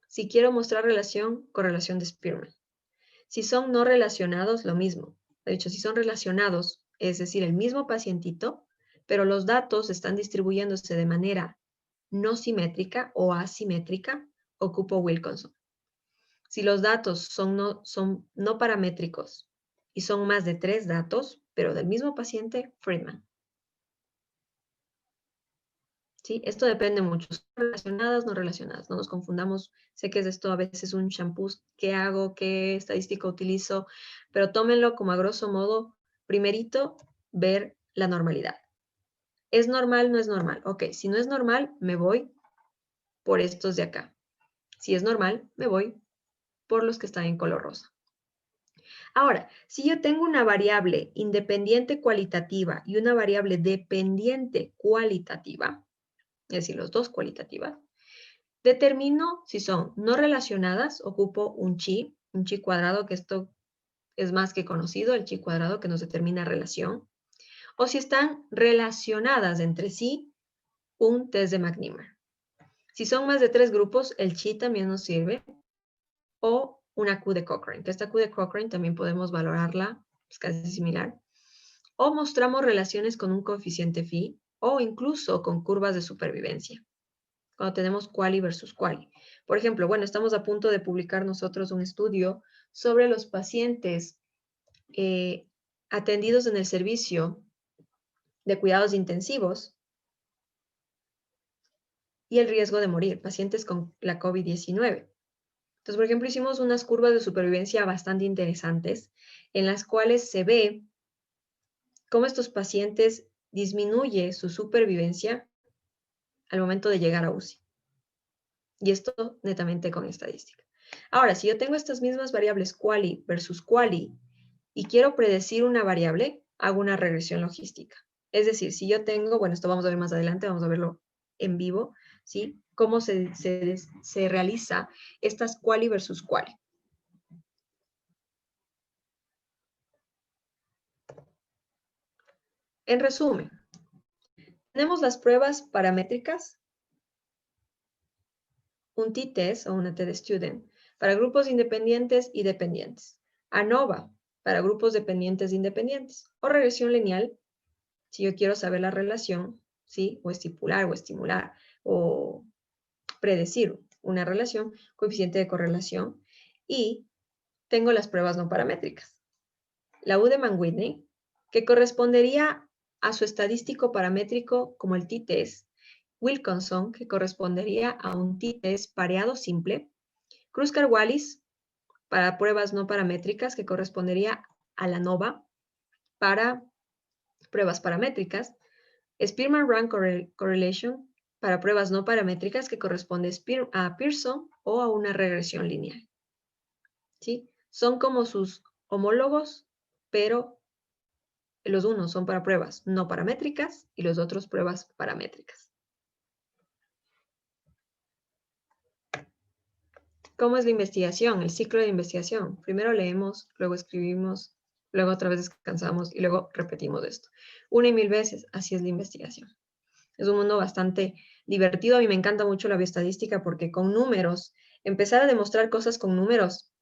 Si quiero mostrar relación, correlación de Spearman. Si son no relacionados, lo mismo. De hecho, si son relacionados, es decir, el mismo pacientito, pero los datos están distribuyéndose de manera no simétrica o asimétrica, ocupo Wilkinson. Si los datos son no paramétricos y son más de 3 datos, pero del mismo paciente, Friedman. ¿Sí? Esto depende mucho. ¿Son relacionadas, no relacionadas? No nos confundamos. Sé que es esto a veces un champú. ¿Qué hago? ¿Qué estadística utilizo? Pero tómenlo como a grosso modo, primerito, ver la normalidad. ¿Es normal? ¿No es normal? Ok, si no es normal, me voy por estos de acá. Si es normal, me voy por los que están en color rosa. Ahora, si yo tengo una variable independiente cualitativa y una variable dependiente cualitativa, es decir, los dos cualitativas, determino si son no relacionadas, ocupo un chi cuadrado, que esto es más que conocido, el chi cuadrado que nos determina relación, o si están relacionadas entre sí, un test de McNemar. Si son más de 3 grupos, el chi también nos sirve. O una Q de Cochrane, que esta Q de Cochrane también podemos valorarla, es casi similar. O mostramos relaciones con un coeficiente phi o incluso con curvas de supervivencia, cuando tenemos quali versus quali. Por ejemplo, bueno, estamos a punto de publicar nosotros un estudio sobre los pacientes atendidos en el servicio de cuidados intensivos y el riesgo de morir, pacientes con la COVID-19. Entonces, por ejemplo, hicimos unas curvas de supervivencia bastante interesantes en las cuales se ve cómo estos pacientes disminuye su supervivencia al momento de llegar a UCI. Y esto netamente con estadística. Ahora, si yo tengo estas mismas variables quali versus quali y quiero predecir una variable, hago una regresión logística. Es decir, si yo tengo, bueno, esto vamos a ver más adelante, vamos a verlo en vivo, ¿sí? Cómo se realiza estas quali versus quali. En resumen, tenemos las pruebas paramétricas, un t-test o una t-student para grupos independientes y dependientes, ANOVA para grupos dependientes e independientes, o regresión lineal si yo quiero saber la relación, ¿sí? O estipular o estimular o predecir una relación, coeficiente de correlación, y tengo las pruebas no paramétricas. La Udeman-Whitney, que correspondería a su estadístico paramétrico como el t-test, Wilkinson, que correspondería a un t-test pareado simple, Kruskal-Wallis para pruebas no paramétricas, que correspondería a la ANOVA para pruebas paramétricas, Spearman-Rank Correlation para pruebas no paramétricas, que corresponde a Pearson o a una regresión lineal. ¿Sí? Son como sus homólogos, pero los unos son para pruebas no paramétricas y los otros pruebas paramétricas. ¿Cómo es la investigación? El ciclo de investigación. Primero leemos, luego escribimos, luego otra vez descansamos y luego repetimos esto. Una y mil veces, así es la investigación. Es un mundo bastante divertido. A mí me encanta mucho la bioestadística porque con números, empezar a demostrar cosas con números,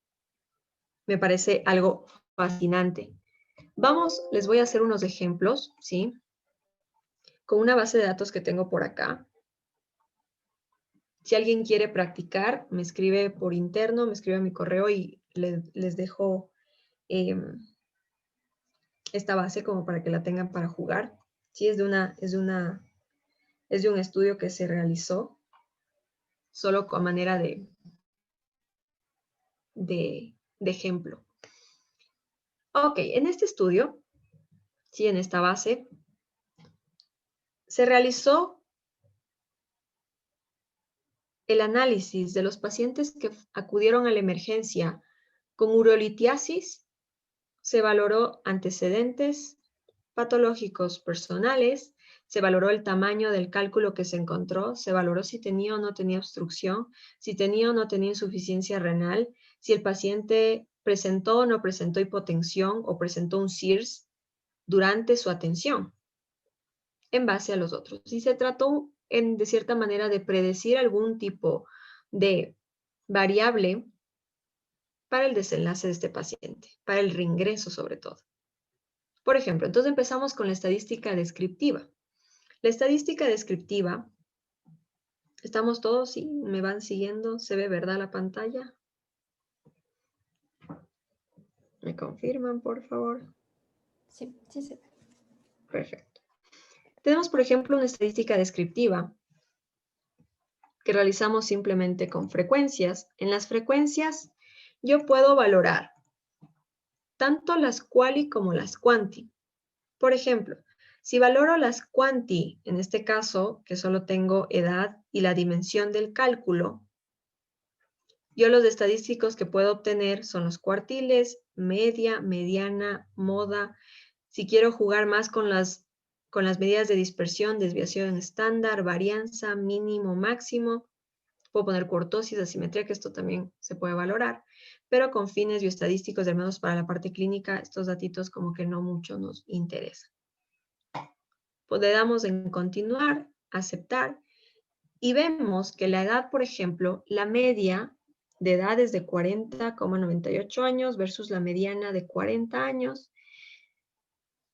me parece algo fascinante. Vamos, les voy a hacer unos ejemplos, ¿sí? Con una base de datos que tengo por acá. Si alguien quiere practicar, me escribe por interno, me escribe a mi correo y les dejo esta base como para que la tengan para jugar. Sí, es de un estudio que se realizó solo a manera de ejemplo. Ok, en este estudio, sí, en esta base, se realizó el análisis de los pacientes que acudieron a la emergencia con urolitiasis. Se valoró antecedentes patológicos personales, se valoró el tamaño del cálculo que se encontró, se valoró si tenía o no tenía obstrucción, si tenía o no tenía insuficiencia renal, si el paciente presentó o no presentó hipotensión o presentó un SIRS durante su atención en base a los otros. Y se trató de cierta manera de predecir algún tipo de variable para el desenlace de este paciente, para el reingreso sobre todo. Por ejemplo, entonces empezamos con la estadística descriptiva. La estadística descriptiva, ¿estamos todos? ¿Sí? ¿Me van siguiendo? ¿Se ve, verdad, la pantalla? ¿Me confirman, por favor? Sí, sí se ve. Perfecto. Tenemos, por ejemplo, una estadística descriptiva que realizamos simplemente con frecuencias. En las frecuencias yo puedo valorar tanto las quali como las quanti. Por ejemplo, si valoro las quanti, en este caso, que solo tengo edad y la dimensión del cálculo, yo los estadísticos que puedo obtener son los cuartiles, media, mediana, moda. Si quiero jugar más con las medidas de dispersión, desviación estándar, varianza, mínimo, máximo, puedo poner cortosis, asimetría, que esto también se puede valorar, pero con fines bioestadísticos, al menos para la parte clínica, estos datitos como que no mucho nos interesan. Pues le damos en continuar, aceptar, Y vemos que la edad, por ejemplo, la media de edad es de 40,98 años versus la mediana de 40 años.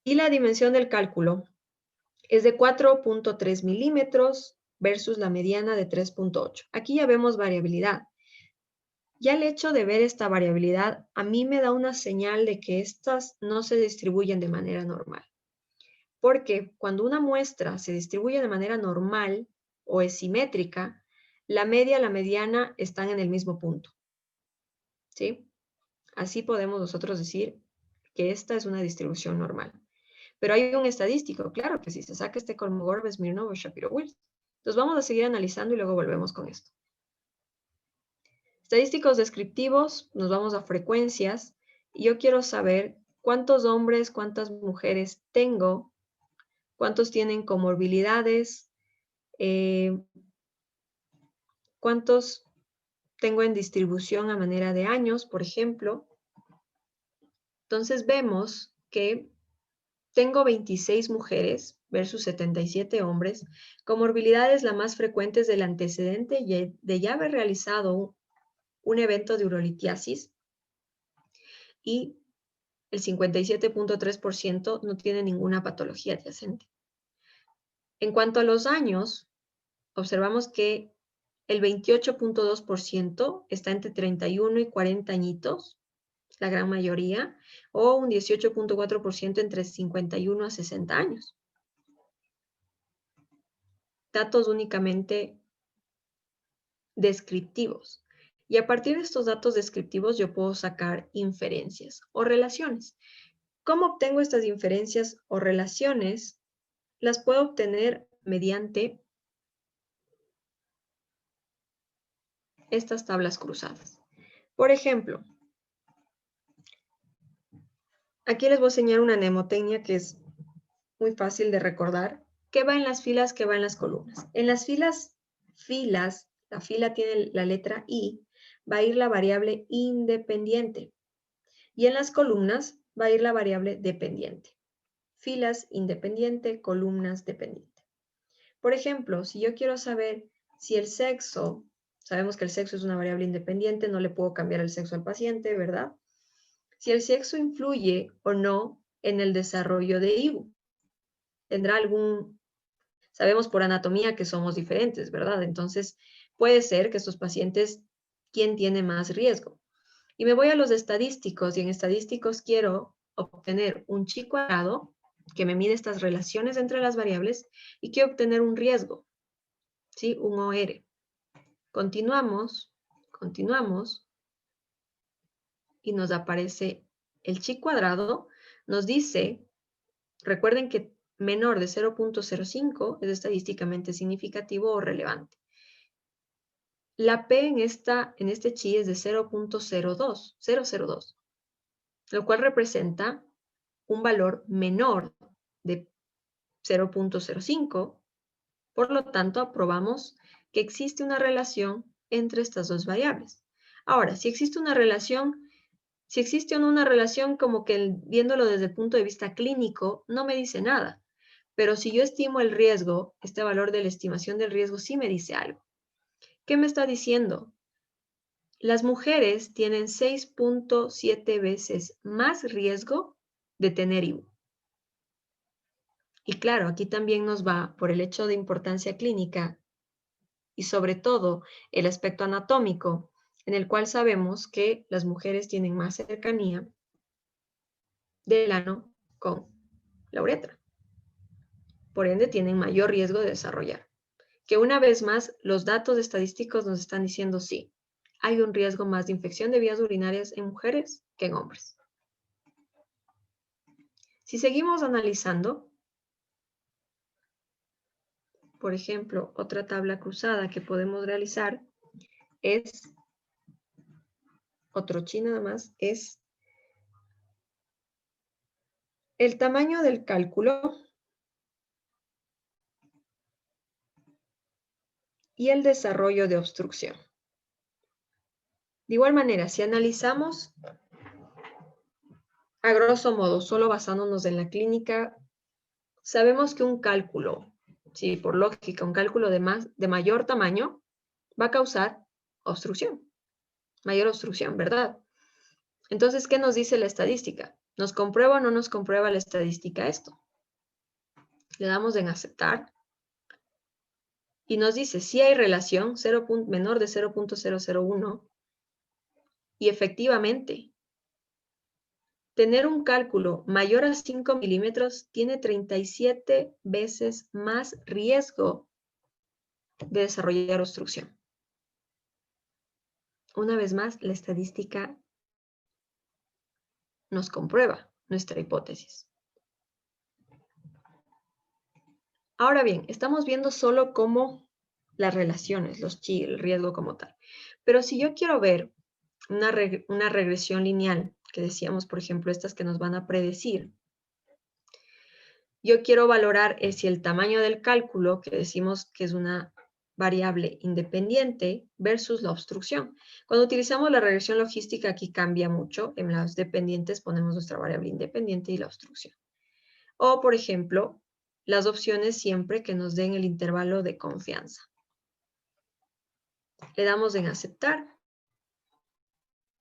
Y la dimensión del cálculo es de 4.3 milímetros versus la mediana de 3.8. Aquí ya vemos variabilidad. Ya el hecho de ver esta variabilidad a mí me da una señal de que estas no se distribuyen de manera normal. Porque cuando una muestra se distribuye de manera normal o es simétrica, la media y la mediana están en el mismo punto. ¿Sí? Así podemos nosotros decir que esta es una distribución normal. Pero hay un estadístico, claro que si se saca este Kolmogorov, Smirnov o Shapiro-Wills. Entonces vamos a seguir analizando y luego volvemos con esto. Estadísticos descriptivos, nos vamos a frecuencias. Y yo quiero saber cuántos hombres, cuántas mujeres tengo, cuántos tienen comorbilidades, cuántos tengo en distribución a manera de años, por ejemplo. Entonces vemos que tengo 26 mujeres versus 77 hombres. Comorbilidades la más frecuente es del antecedente de ya haber realizado un evento de urolitiasis y el 57.3% no tiene ninguna patología adyacente. En cuanto a los años, observamos que el 28.2% está entre 31 y 40 añitos, la gran mayoría, o un 18.4% entre 51 a 60 años. Datos únicamente descriptivos. Y a partir de estos datos descriptivos yo puedo sacar inferencias o relaciones. ¿Cómo obtengo estas inferencias o relaciones? Las puedo obtener mediante estas tablas cruzadas. Por ejemplo, aquí les voy a enseñar una mnemotecnia que es muy fácil de recordar. ¿Qué va en las filas? ¿Qué va en las columnas? En las filas, la fila tiene la letra I, va a ir la variable independiente. Y en las columnas va a ir la variable dependiente. Filas independiente, columnas dependiente. Por ejemplo, si yo quiero saber si el sexo, sabemos que el sexo es una variable independiente, no le puedo cambiar el sexo al paciente, ¿verdad? Si el sexo influye o no en el desarrollo de IBU. Tendrá algún, sabemos por anatomía que somos diferentes, ¿verdad? Entonces, puede ser que estos pacientes, ¿quién tiene más riesgo? Y me voy a los estadísticos, y en estadísticos quiero obtener un chi cuadrado que me mide estas relaciones entre las variables y quiero obtener un riesgo, ¿sí? Un OR. Continuamos, y nos aparece el chi cuadrado, nos dice, recuerden que menor de 0.05 es estadísticamente significativo o relevante. La P en este chi es de 0.02, lo cual representa un valor menor de 0.05. Por lo tanto, aprobamos que existe una relación entre estas dos variables. Ahora, si existe una relación, como que viéndolo desde el punto de vista clínico, no me dice nada. Pero si yo estimo el riesgo, este valor de la estimación del riesgo sí me dice algo. ¿Qué me está diciendo? Las mujeres tienen 6.7 veces más riesgo de tener IBU. Y claro, aquí también nos va por el hecho de importancia clínica y sobre todo el aspecto anatómico, en el cual sabemos que las mujeres tienen más cercanía del ano con la uretra. Por ende, tienen mayor riesgo de desarrollar. Que una vez más, los datos estadísticos nos están diciendo sí, hay un riesgo más de infección de vías urinarias en mujeres que en hombres. Si seguimos analizando, por ejemplo, otra tabla cruzada que podemos realizar es, otro chi nada más, es el tamaño del cálculo y el desarrollo de obstrucción. De igual manera, si analizamos a grosso modo, solo basándonos en la clínica, sabemos que un cálculo Sí, por lógica, un cálculo de mayor tamaño va a causar obstrucción, mayor obstrucción, ¿verdad? Entonces, ¿qué nos dice la estadística? ¿Nos comprueba o no nos comprueba la estadística esto? Le damos en aceptar y nos dice si hay relación menor de 0.001 y efectivamente tener un cálculo mayor a 5 milímetros tiene 37 veces más riesgo de desarrollar obstrucción. Una vez más, la estadística nos comprueba nuestra hipótesis. Ahora bien, estamos viendo solo cómo las relaciones, el riesgo como tal. Pero si yo quiero ver una regresión lineal, que decíamos, por ejemplo, estas que nos van a predecir, yo quiero valorar si el tamaño del cálculo, que decimos que es una variable independiente, versus la obstrucción. Cuando utilizamos la regresión logística, aquí cambia mucho. En las dependientes ponemos nuestra variable independiente y la obstrucción. O, por ejemplo, las opciones siempre que nos den el intervalo de confianza. Le damos en aceptar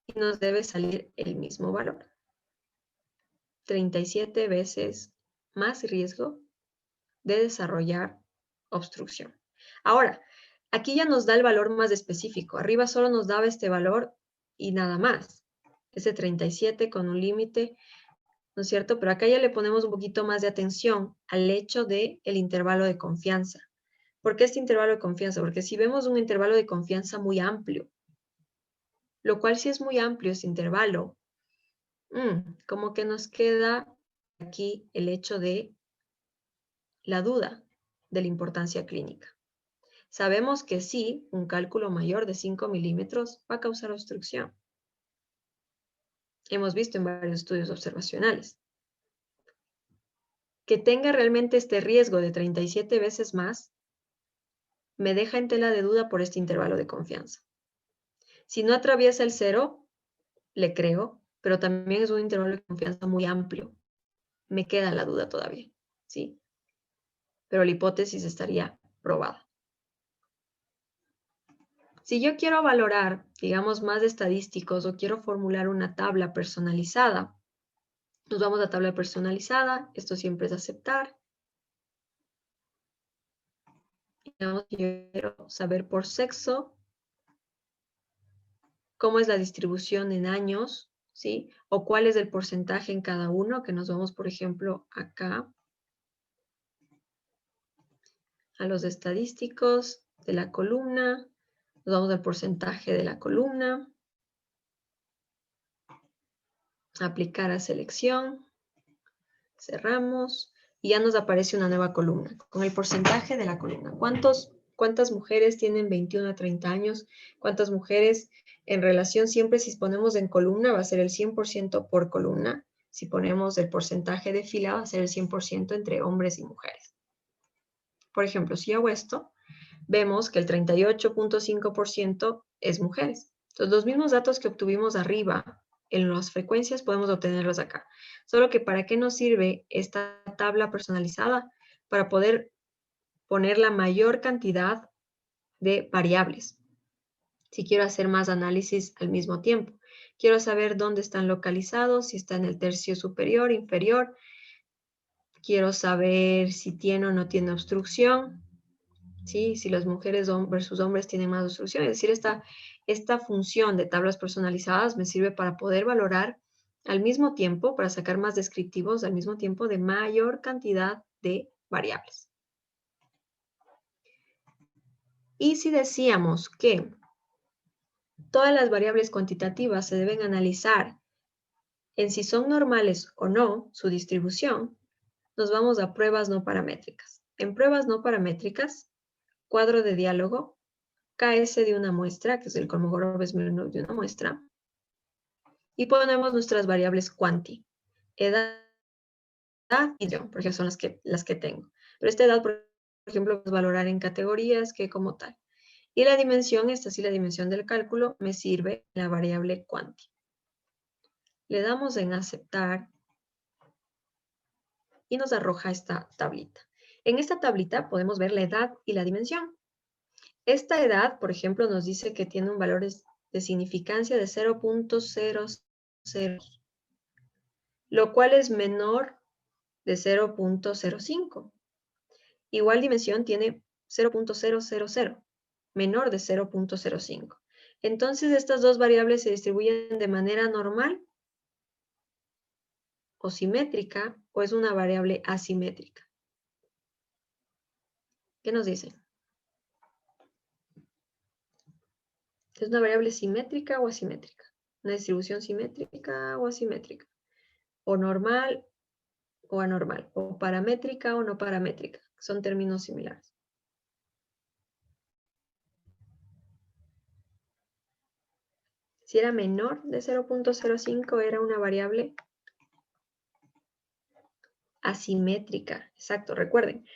y nos debe salir el mismo valor. 37 veces más riesgo de desarrollar obstrucción. Ahora, aquí ya nos da el valor más específico. Arriba solo nos daba este valor y nada más. Ese 37 con un límite, ¿no es cierto? Pero acá ya le ponemos un poquito más de atención al hecho del intervalo de confianza. ¿Por qué este intervalo de confianza? Porque si vemos un intervalo de confianza muy amplio, lo cual si es muy amplio ese intervalo, como que nos queda aquí el hecho de la duda de la importancia clínica. Sabemos que sí, un cálculo mayor de 5 milímetros va a causar obstrucción. Hemos visto en varios estudios observacionales. Que tenga realmente este riesgo de 37 veces más, me deja en tela de duda por este intervalo de confianza. Si no atraviesa el 0, le creo, pero también es un intervalo de confianza muy amplio. Me queda la duda todavía, ¿sí? Pero la hipótesis estaría probada. Si yo quiero valorar, digamos, más estadísticos o quiero formular una tabla personalizada, nos vamos a tabla personalizada, esto siempre es aceptar. Yo quiero saber por sexo cómo es la distribución en años, ¿sí? O cuál es el porcentaje en cada uno, que nos vamos, por ejemplo, acá a los estadísticos de la columna, nos vamos al porcentaje de la columna, aplicar a selección, cerramos y ya nos aparece una nueva columna con el porcentaje de la columna. ¿Cuántas mujeres tienen 21 a 30 años? ¿Cuántas mujeres en relación? Siempre si ponemos en columna va a ser el 100% por columna. Si ponemos el porcentaje de fila va a ser el 100% entre hombres y mujeres. Por ejemplo, si hago esto, vemos que el 38.5% es mujeres. Entonces, los mismos datos que obtuvimos arriba en las frecuencias podemos obtenerlos acá. Solo que ¿para qué nos sirve esta tabla personalizada? Para poder poner la mayor cantidad de variables. Si quiero hacer más análisis al mismo tiempo. Quiero saber dónde están localizados, si está en el tercio superior, inferior. Quiero saber si tiene o no tiene obstrucción. ¿Sí? Si las mujeres versus hombres tienen más obstrucción. Es decir, esta función de tablas personalizadas me sirve para poder valorar al mismo tiempo, para sacar más descriptivos al mismo tiempo de mayor cantidad de variables. Y si decíamos que todas las variables cuantitativas se deben analizar en si son normales o no su distribución, nos vamos a pruebas no paramétricas. En pruebas no paramétricas, cuadro de diálogo, KS de una muestra, que es el Kolmogorov-Smirnov de una muestra, y ponemos nuestras variables cuanti, edad y yo, porque son las que tengo. Pero esta edad, por ejemplo, puedo valorar en categorías que como tal. Y la dimensión, esta sí, la dimensión del cálculo, me sirve la variable cuanti. Le damos en aceptar y nos arroja esta tablita. En esta tablita podemos ver la edad y la dimensión. Esta edad, por ejemplo, nos dice que tiene un valor de significancia de 0.00, lo cual es menor de 0.05. Igual dimensión tiene 0.000, menor de 0.05. Entonces, estas dos variables se distribuyen de manera normal o simétrica, o es una variable asimétrica. ¿Qué nos dicen? ¿Es una variable simétrica o asimétrica? ¿Una distribución simétrica o asimétrica? ¿O normal o anormal? ¿O paramétrica o no paramétrica? Son términos similares. Si era menor de 0.05, era una variable asimétrica. Exacto, recuerden.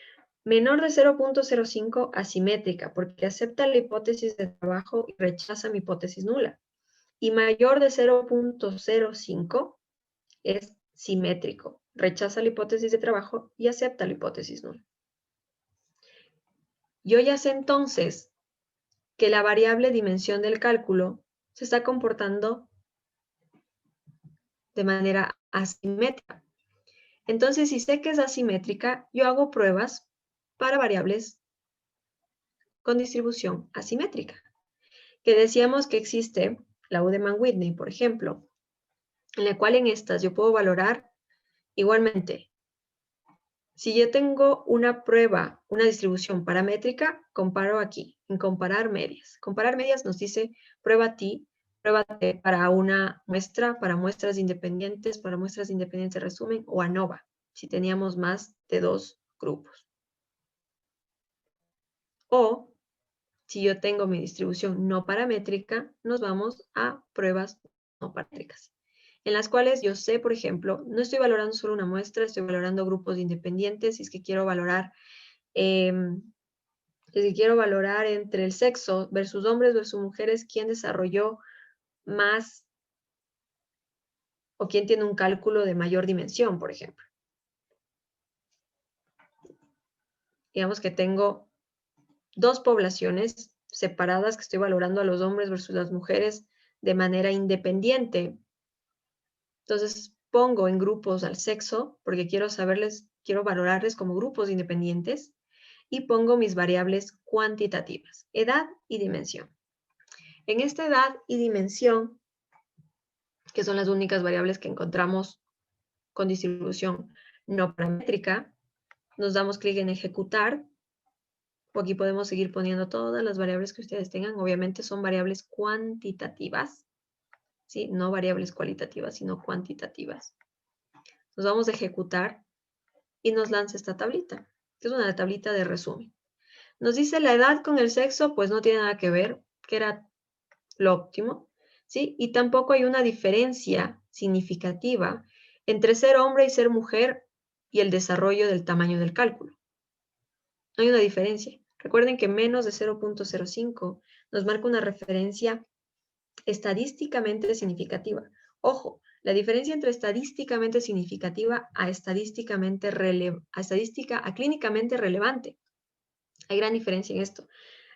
Menor de 0.05, asimétrica, porque acepta la hipótesis de trabajo y rechaza mi hipótesis nula. Y mayor de 0.05 es simétrico. Rechaza la hipótesis de trabajo y acepta la hipótesis nula. Yo ya sé entonces que la variable dimensión del cálculo se está comportando de manera asimétrica. Entonces, si sé que es asimétrica, yo hago pruebas para variables con distribución asimétrica. Que decíamos que existe la Udemann-Whitney, por ejemplo, en la cual en estas yo puedo valorar igualmente. Si yo tengo una prueba, una distribución paramétrica, comparo aquí, en comparar medias. Comparar medias nos dice prueba T para una muestra, para muestras independientes, resumen, o ANOVA, si teníamos más de 2 grupos. O, si yo tengo mi distribución no paramétrica, nos vamos a pruebas no paramétricas, en las cuales yo sé, por ejemplo, no estoy valorando solo una muestra, estoy valorando grupos independientes, si es que quiero valorar entre el sexo versus hombres versus mujeres, quién desarrolló más o quién tiene un cálculo de mayor dimensión, por ejemplo. Digamos que tengo dos poblaciones separadas que estoy valorando a los hombres versus las mujeres de manera independiente. Entonces pongo en grupos al sexo porque quiero valorarles como grupos independientes y pongo mis variables cuantitativas, edad y dimensión. En esta edad y dimensión, que son las únicas variables que encontramos con distribución no paramétrica, nos damos clic en ejecutar, o aquí podemos seguir poniendo todas las variables que ustedes tengan. Obviamente son variables cuantitativas, ¿sí? No variables cualitativas, sino cuantitativas. Nos vamos a ejecutar y nos lanza esta tablita, que es una tablita de resumen. Nos dice la edad con el sexo, pues no tiene nada que ver, que era lo óptimo, ¿sí? Y tampoco hay una diferencia significativa entre ser hombre y ser mujer y el desarrollo del tamaño del cálculo. No hay una diferencia. Recuerden que menos de 0.05 nos marca una referencia estadísticamente significativa. Ojo, la diferencia entre estadísticamente significativa a clínicamente relevante. Hay gran diferencia en esto.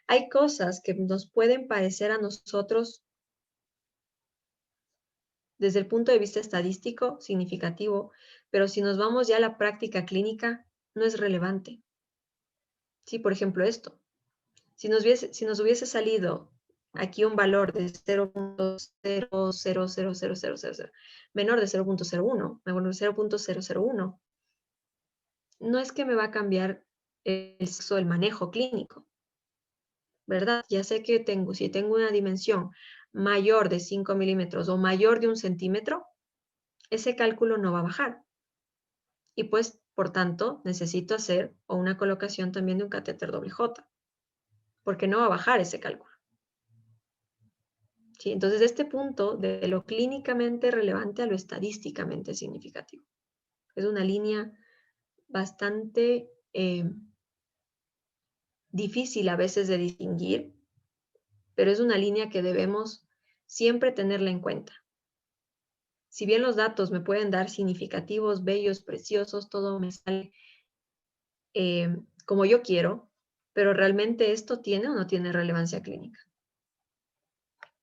Hay cosas que nos pueden parecer a nosotros desde el punto de vista estadístico significativo, pero si nos vamos ya a la práctica clínica, no es relevante. Sí, por ejemplo, esto. Si nos hubiese salido aquí un valor de 0.000000, menor de 0.01, no es que me va a cambiar el manejo clínico, ¿verdad? Ya sé que si tengo una dimensión mayor de 5 milímetros o mayor de 1 centímetro, ese cálculo no va a bajar. Y pues, por tanto, necesito hacer una colocación también de un catéter doble J, porque no va a bajar ese cálculo. ¿Sí? Entonces, este punto de lo clínicamente relevante a lo estadísticamente significativo. Es una línea bastante difícil a veces de distinguir, pero es una línea que debemos siempre tenerla en cuenta. Si bien los datos me pueden dar significativos, bellos, preciosos, todo me sale como yo quiero, pero ¿realmente esto tiene o no tiene relevancia clínica?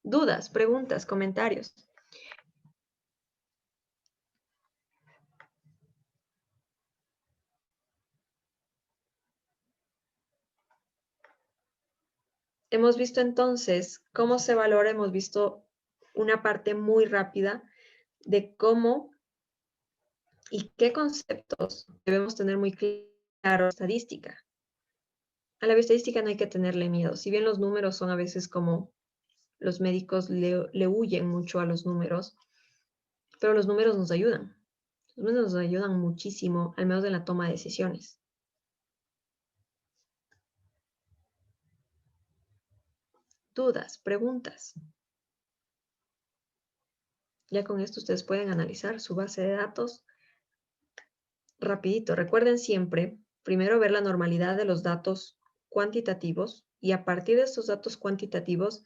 Dudas, preguntas, comentarios. Hemos visto entonces cómo se valora, hemos visto una parte muy rápida de cómo y qué conceptos debemos tener muy claro estadística. A la bioestadística no hay que tenerle miedo. Si bien los números son a veces como los médicos le huyen mucho a los números, pero los números nos ayudan. Los números nos ayudan muchísimo, al menos en la toma de decisiones. Dudas, preguntas. Ya con esto ustedes pueden analizar su base de datos rapidito. Recuerden siempre, primero ver la normalidad de los datos cuantitativos y a partir de estos datos cuantitativos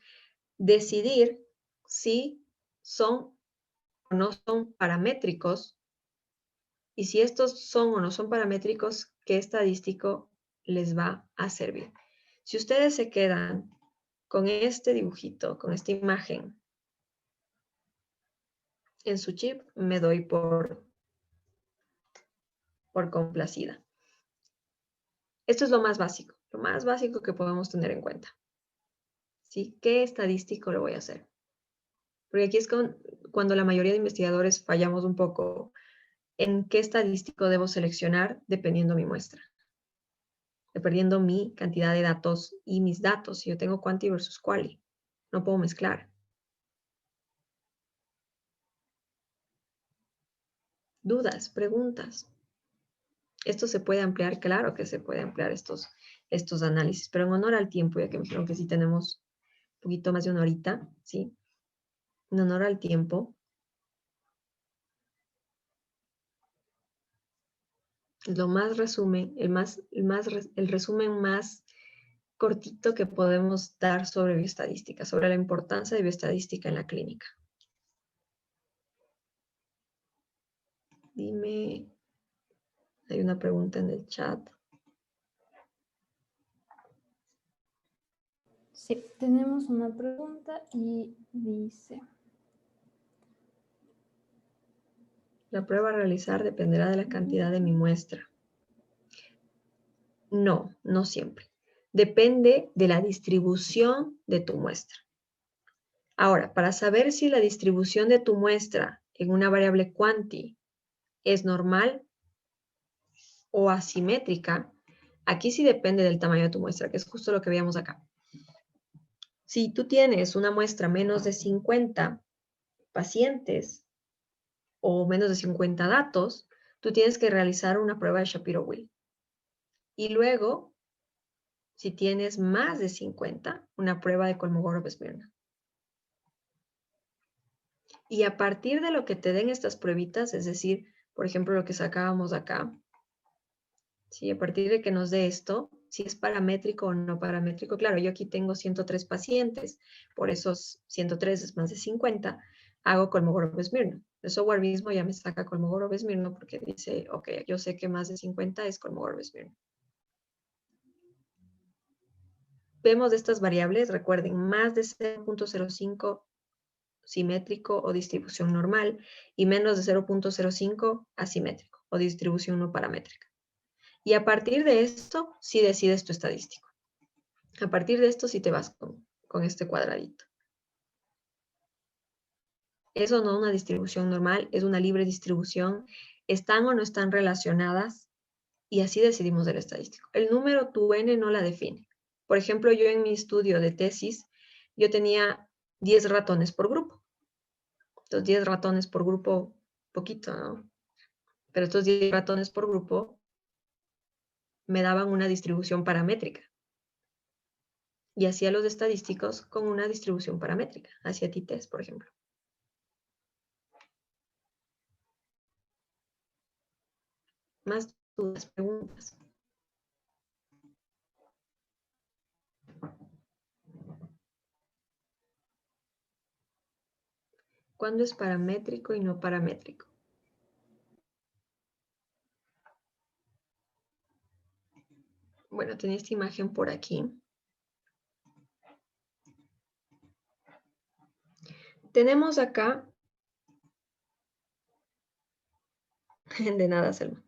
decidir si son o no son paramétricos y si estos son o no son paramétricos, qué estadístico les va a servir. Si ustedes se quedan con este dibujito, con esta imagen en su chip, me doy por complacida. Esto es lo más básico que podemos tener en cuenta. ¿Sí? ¿Qué estadístico lo voy a hacer? Porque aquí es cuando la mayoría de investigadores fallamos un poco en qué estadístico debo seleccionar dependiendo mi muestra, dependiendo mi cantidad de datos y mis datos. Si yo tengo quanti versus quali, no puedo mezclar. Dudas, preguntas. Esto se puede ampliar, claro que se puede ampliar estos análisis, pero en honor al tiempo, ya que me dijeron que sí tenemos un poquito más de una horita, ¿sí? En honor al tiempo, lo más resumen, el resumen más cortito que podemos dar sobre bioestadística, sobre la importancia de bioestadística en la clínica. Dime, hay una pregunta en el chat. Sí, tenemos una pregunta y dice: La prueba a realizar dependerá de la cantidad de mi muestra. No, no siempre. Depende de la distribución de tu muestra. Ahora, para saber si la distribución de tu muestra en una variable cuanti es normal o asimétrica, aquí sí depende del tamaño de tu muestra, que es justo lo que veíamos acá. Si tú tienes una muestra menos de 50 pacientes o menos de 50 datos, tú tienes que realizar una prueba de Shapiro-Wilk. Y luego, si tienes más de 50, una prueba de Kolmogorov-Smirnov. Y a partir de lo que te den estas pruebitas, es decir, por ejemplo, lo que sacábamos acá, ¿sí? A partir de que nos dé esto, si es paramétrico o no paramétrico, claro, yo aquí tengo 103 pacientes, por esos 103 es más de 50, hago Kolmogorov-Smirnov. El software mismo ya me saca Kolmogorov-Smirnov porque dice, ok, yo sé que más de 50 es Kolmogorov-Smirnov. Vemos estas variables, recuerden, más de 0.05 simétrico o distribución normal y menos de 0.05 asimétrico o distribución no paramétrica. Y a partir de esto, sí decides tu estadístico. A partir de esto, sí te vas con este cuadradito. Eso no es una distribución normal, es una libre distribución. Están o no están relacionadas y así decidimos del estadístico. El número tu n no la define. Por ejemplo, yo en mi estudio de tesis, yo tenía 10 ratones por grupo. Entonces, 10 ratones por grupo, poquito, ¿no? Pero estos 10 ratones por grupo me daban una distribución paramétrica. Y hacía los estadísticos con una distribución paramétrica, hacia t-test, por ejemplo. Más dudas, preguntas. ¿Cuándo es paramétrico y no paramétrico? bueno, tenía esta imagen por aquí. Tenemos acá, de nada, Selma,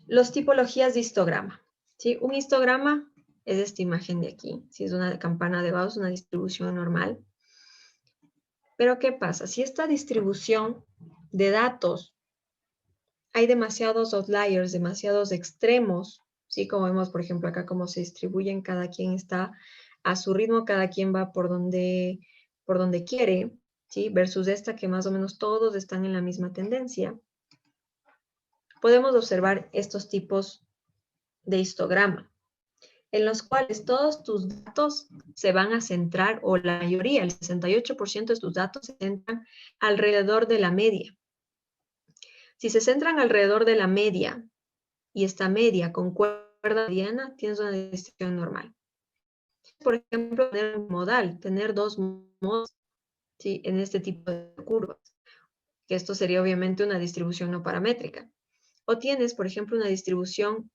los tipologías de histograma. ¿Sí? Un histograma es esta imagen de aquí. Si es una campana de Gauss, una distribución normal. Pero ¿qué pasa? Si esta distribución de datos hay demasiados outliers, demasiados extremos, ¿sí? Como vemos, por ejemplo, acá cómo se distribuyen, cada quien está a su ritmo, cada quien va por donde quiere, ¿sí? Versus esta que más o menos todos están en la misma tendencia. Podemos observar estos tipos de histograma, en los cuales todos tus datos se van a centrar, o la mayoría, el 68% de tus datos se centran alrededor de la media. Si se centran alrededor de la media, y esta media concuerda mediana, tienes una distribución normal. Por ejemplo, tener un modal, tener dos modos, ¿sí? En este tipo de curvas, que esto sería obviamente una distribución no paramétrica. O tienes, por ejemplo, una distribución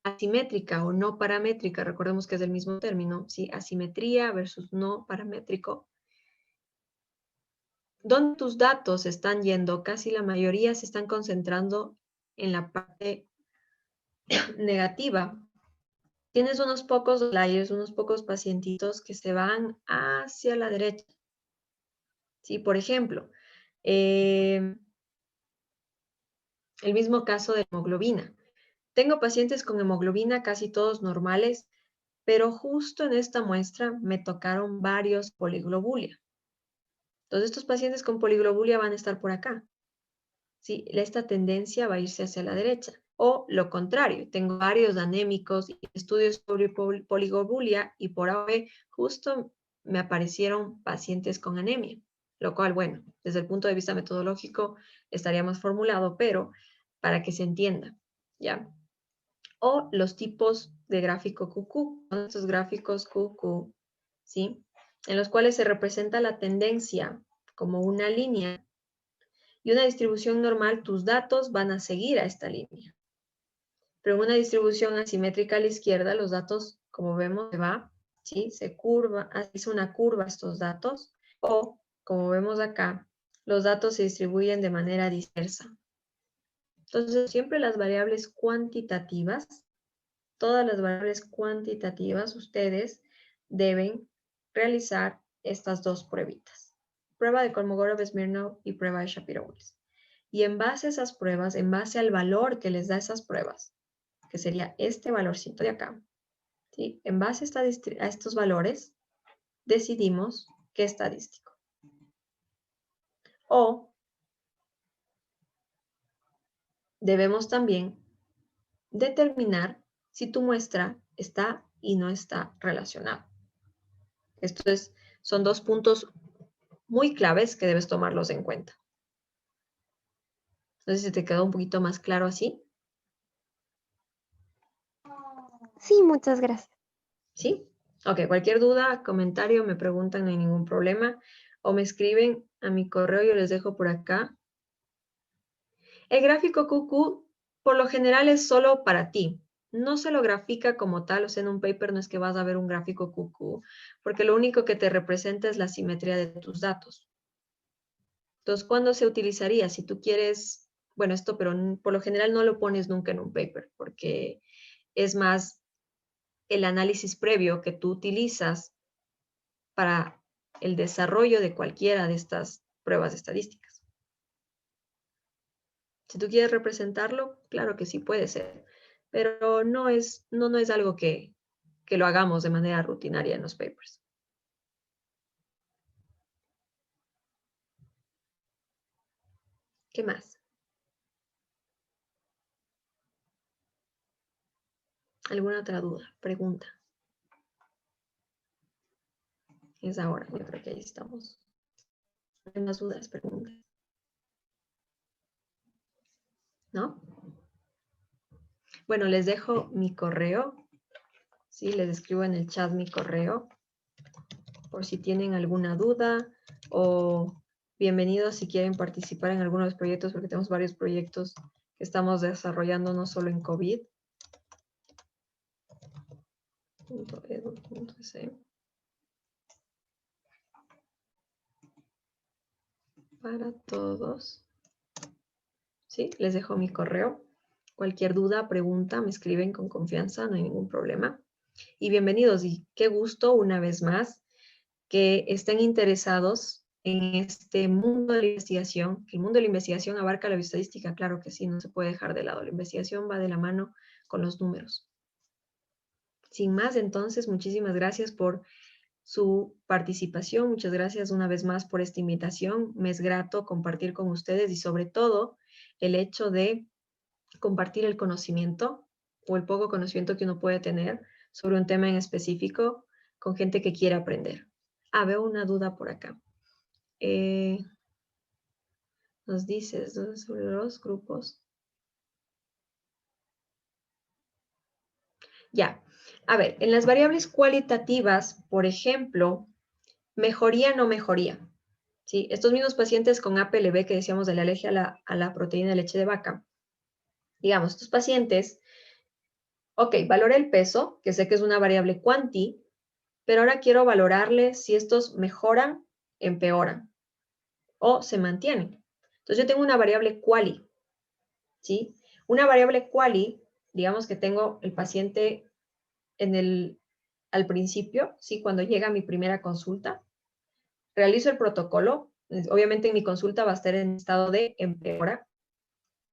asimétrica o no paramétrica, recordemos que es el mismo término, ¿sí? Asimetría versus no paramétrico, donde tus datos están yendo, casi la mayoría se están concentrando en la parte negativa. Tienes unos pocos layers, unos pocos pacientitos que se van hacia la derecha. ¿Sí? Por ejemplo, el mismo caso de hemoglobina. Tengo pacientes con hemoglobina casi todos normales, pero justo en esta muestra me tocaron varios poliglobulia. Entonces, estos pacientes con poliglobulia van a estar por acá. ¿Sí? Esta tendencia va a irse hacia la derecha. O lo contrario, tengo varios anémicos y estudios sobre poliglobulia y por ahora justo me aparecieron pacientes con anemia, lo cual, bueno, desde el punto de vista metodológico estaría más formulado, pero para que se entienda, ¿ya? O los tipos de gráfico QQ, estos gráficos QQ, ¿sí? En los cuales se representa la tendencia como una línea y una distribución normal, tus datos van a seguir a esta línea. Pero en una distribución asimétrica a la izquierda, los datos, como vemos, se va, ¿sí? Se curva, hace una curva estos datos, o, como vemos acá, los datos se distribuyen de manera dispersa. Entonces, siempre las variables cuantitativas, todas las variables cuantitativas, ustedes deben realizar estas dos pruebitas. Prueba de Kolmogorov-Smirnov y prueba de Shapiro-Willis. Y en base a esas pruebas, en base al valor que les da esas pruebas, que sería este valorcito de acá, ¿sí? En base a estos valores, decidimos qué estadístico. O debemos también determinar si tu muestra está y no está relacionada. Son dos puntos muy claves que debes tomarlos en cuenta. No sé si te quedó un poquito más claro así. Sí, muchas gracias. ¿Sí? Ok, cualquier duda, comentario, me preguntan, no hay ningún problema. O me escriben a mi correo, yo les dejo por acá. El gráfico QQ, por lo general, es solo para ti. No se lo grafica como tal, o sea, en un paper no es que vas a ver un gráfico QQ, porque lo único que te representa es la simetría de tus datos. Entonces, ¿cuándo se utilizaría? Si tú quieres, bueno, esto, pero por lo general no lo pones nunca en un paper, porque es más el análisis previo que tú utilizas para el desarrollo de cualquiera de estas pruebas estadísticas. Si tú quieres representarlo, claro que sí puede ser, pero no es algo que lo hagamos de manera rutinaria en los papers. ¿Qué más? ¿Alguna otra duda? Pregunta. Es ahora, yo creo que ahí estamos. ¿Hay más dudas? Preguntas. ¿No? Bueno, les dejo mi correo. Sí, les escribo en el chat mi correo por si tienen alguna duda o bienvenidos si quieren participar en alguno de los proyectos, porque tenemos varios proyectos que estamos desarrollando no solo en COVID. www.edu.es. Para todos. ¿Sí? Les dejo mi correo. Cualquier duda, pregunta, me escriben con confianza, no hay ningún problema. Y bienvenidos, y qué gusto una vez más que estén interesados en este mundo de la investigación. El mundo de la investigación abarca la bioestadística, claro que sí, no se puede dejar de lado. La investigación va de la mano con los números. Sin más, entonces, muchísimas gracias por su participación. Muchas gracias una vez más por esta invitación. Me es grato compartir con ustedes y sobre todo el hecho de compartir el conocimiento o el poco conocimiento que uno puede tener sobre un tema en específico con gente que quiere aprender. Ah, veo una duda por acá. Nos dices sobre los grupos. Ya. A ver, en las variables cualitativas, por ejemplo, mejoría, no mejoría. ¿Sí? Estos mismos pacientes con APLB que decíamos de la alergia a la proteína de leche de vaca, digamos, estos pacientes, ok, valora el peso, que sé que es una variable cuanti, pero ahora quiero valorarle si estos mejoran, empeoran o se mantienen. Entonces yo tengo una variable quali, ¿sí? Una variable quali, digamos que tengo el paciente al principio, ¿sí? Cuando llega a mi primera consulta, realizo el protocolo, obviamente en mi consulta va a estar en estado de empeora,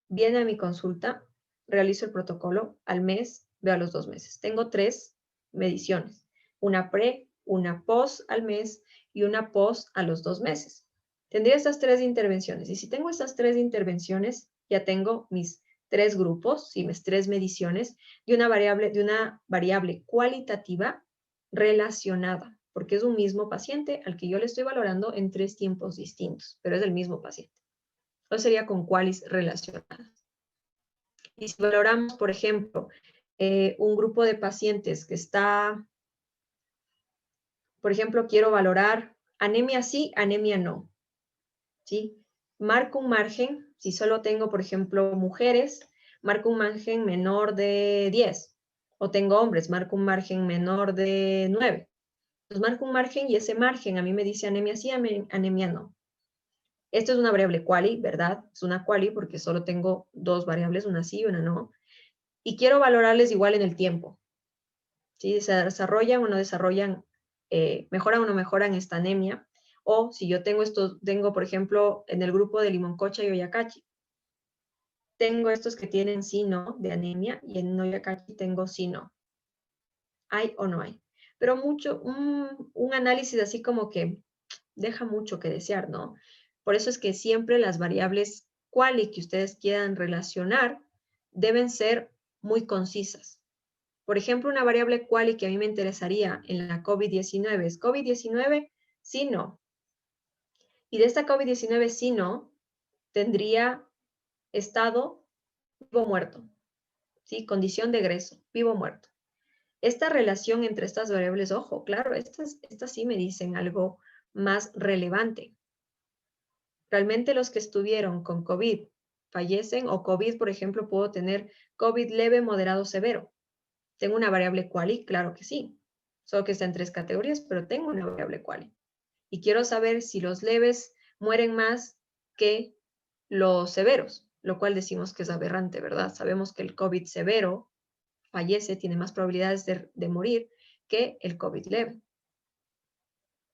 viene a mi consulta, realizo el protocolo, al mes, veo a los 2 meses. Tengo 3 mediciones, una pre, una post al mes y una post a los 2 meses. Tendría estas 3 intervenciones y si tengo estas 3 intervenciones, ya tengo mis 3 grupos y mis 3 mediciones de una variable cualitativa relacionada, porque es un mismo paciente al que yo le estoy valorando en 3 tiempos distintos, pero es el mismo paciente. Entonces sería con qualis relacionadas. Y si valoramos, por ejemplo, un grupo de pacientes que está, por ejemplo, quiero valorar anemia sí, anemia no, ¿sí? Marco un margen, si solo tengo, por ejemplo, mujeres, marco un margen menor de 10, o tengo hombres, marco un margen menor de 9. Entonces marco un margen y ese margen a mí me dice anemia sí, anemia no. Esto es una variable quali, ¿verdad? Es una quali porque solo tengo 2 variables, una sí y una no. Y quiero valorarles igual en el tiempo. ¿Sí? Se desarrollan o no desarrollan, mejoran o no mejoran esta anemia. O si yo tengo, por ejemplo, en el grupo de Limoncocha y Oyacachi, tengo estos que tienen sí, no, de anemia, y en Oyacachi tengo sí, no. ¿Hay o no hay? Pero un análisis así como que deja mucho que desear, ¿no? Por eso es que siempre las variables quali que ustedes quieran relacionar deben ser muy concisas. Por ejemplo, una variable quali que a mí me interesaría en la COVID-19 es COVID-19, sí, no. Y de esta COVID-19, sí, no, tendría estado vivo muerto, ¿sí? Condición de egreso, vivo muerto. Esta relación entre estas variables, ojo, claro, estas sí me dicen algo más relevante. Realmente los que estuvieron con COVID fallecen o COVID, por ejemplo, puedo tener COVID leve, moderado, severo. ¿Tengo una variable quali? Claro que sí. Solo que está en 3 categorías, pero tengo una variable quali. Y quiero saber si los leves mueren más que los severos, lo cual decimos que es aberrante, ¿verdad? Sabemos que el COVID severo fallece, tiene más probabilidades de morir que el COVID leve.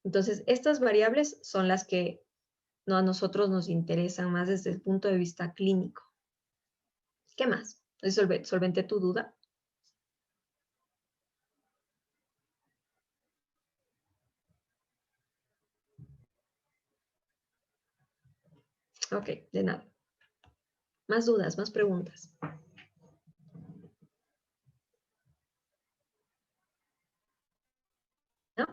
Entonces, estas variables son las que a nosotros nos interesan más desde el punto de vista clínico. ¿Qué más? ¿Solventé tu duda? Ok, de nada. Más dudas, más preguntas. ¿No?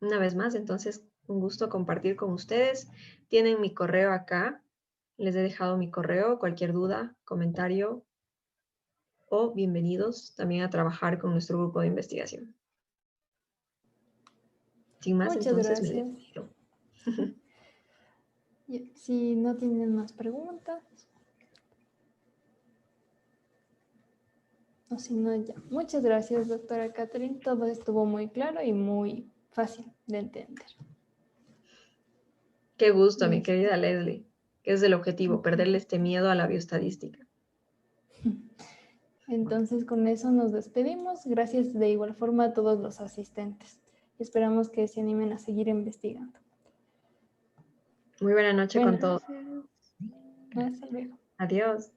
Una vez más, entonces, un gusto compartir con ustedes. Tienen mi correo acá. Les he dejado mi correo. Cualquier duda, comentario o bienvenidos también a trabajar con nuestro grupo de investigación. Sin más, Muchas entonces, me gracias. despido. Si no tienen más preguntas. O si no, ya. Muchas gracias, doctora Catherine. Todo estuvo muy claro y muy fácil de entender. Qué gusto, mi Listo. querida Leslie, que es el objetivo, perderle este miedo a la bioestadística. Entonces, con eso nos despedimos. Gracias de igual forma a todos los asistentes. Esperamos que se animen a seguir investigando. Muy buena noche Bueno, con todos. hasta luego. Adiós.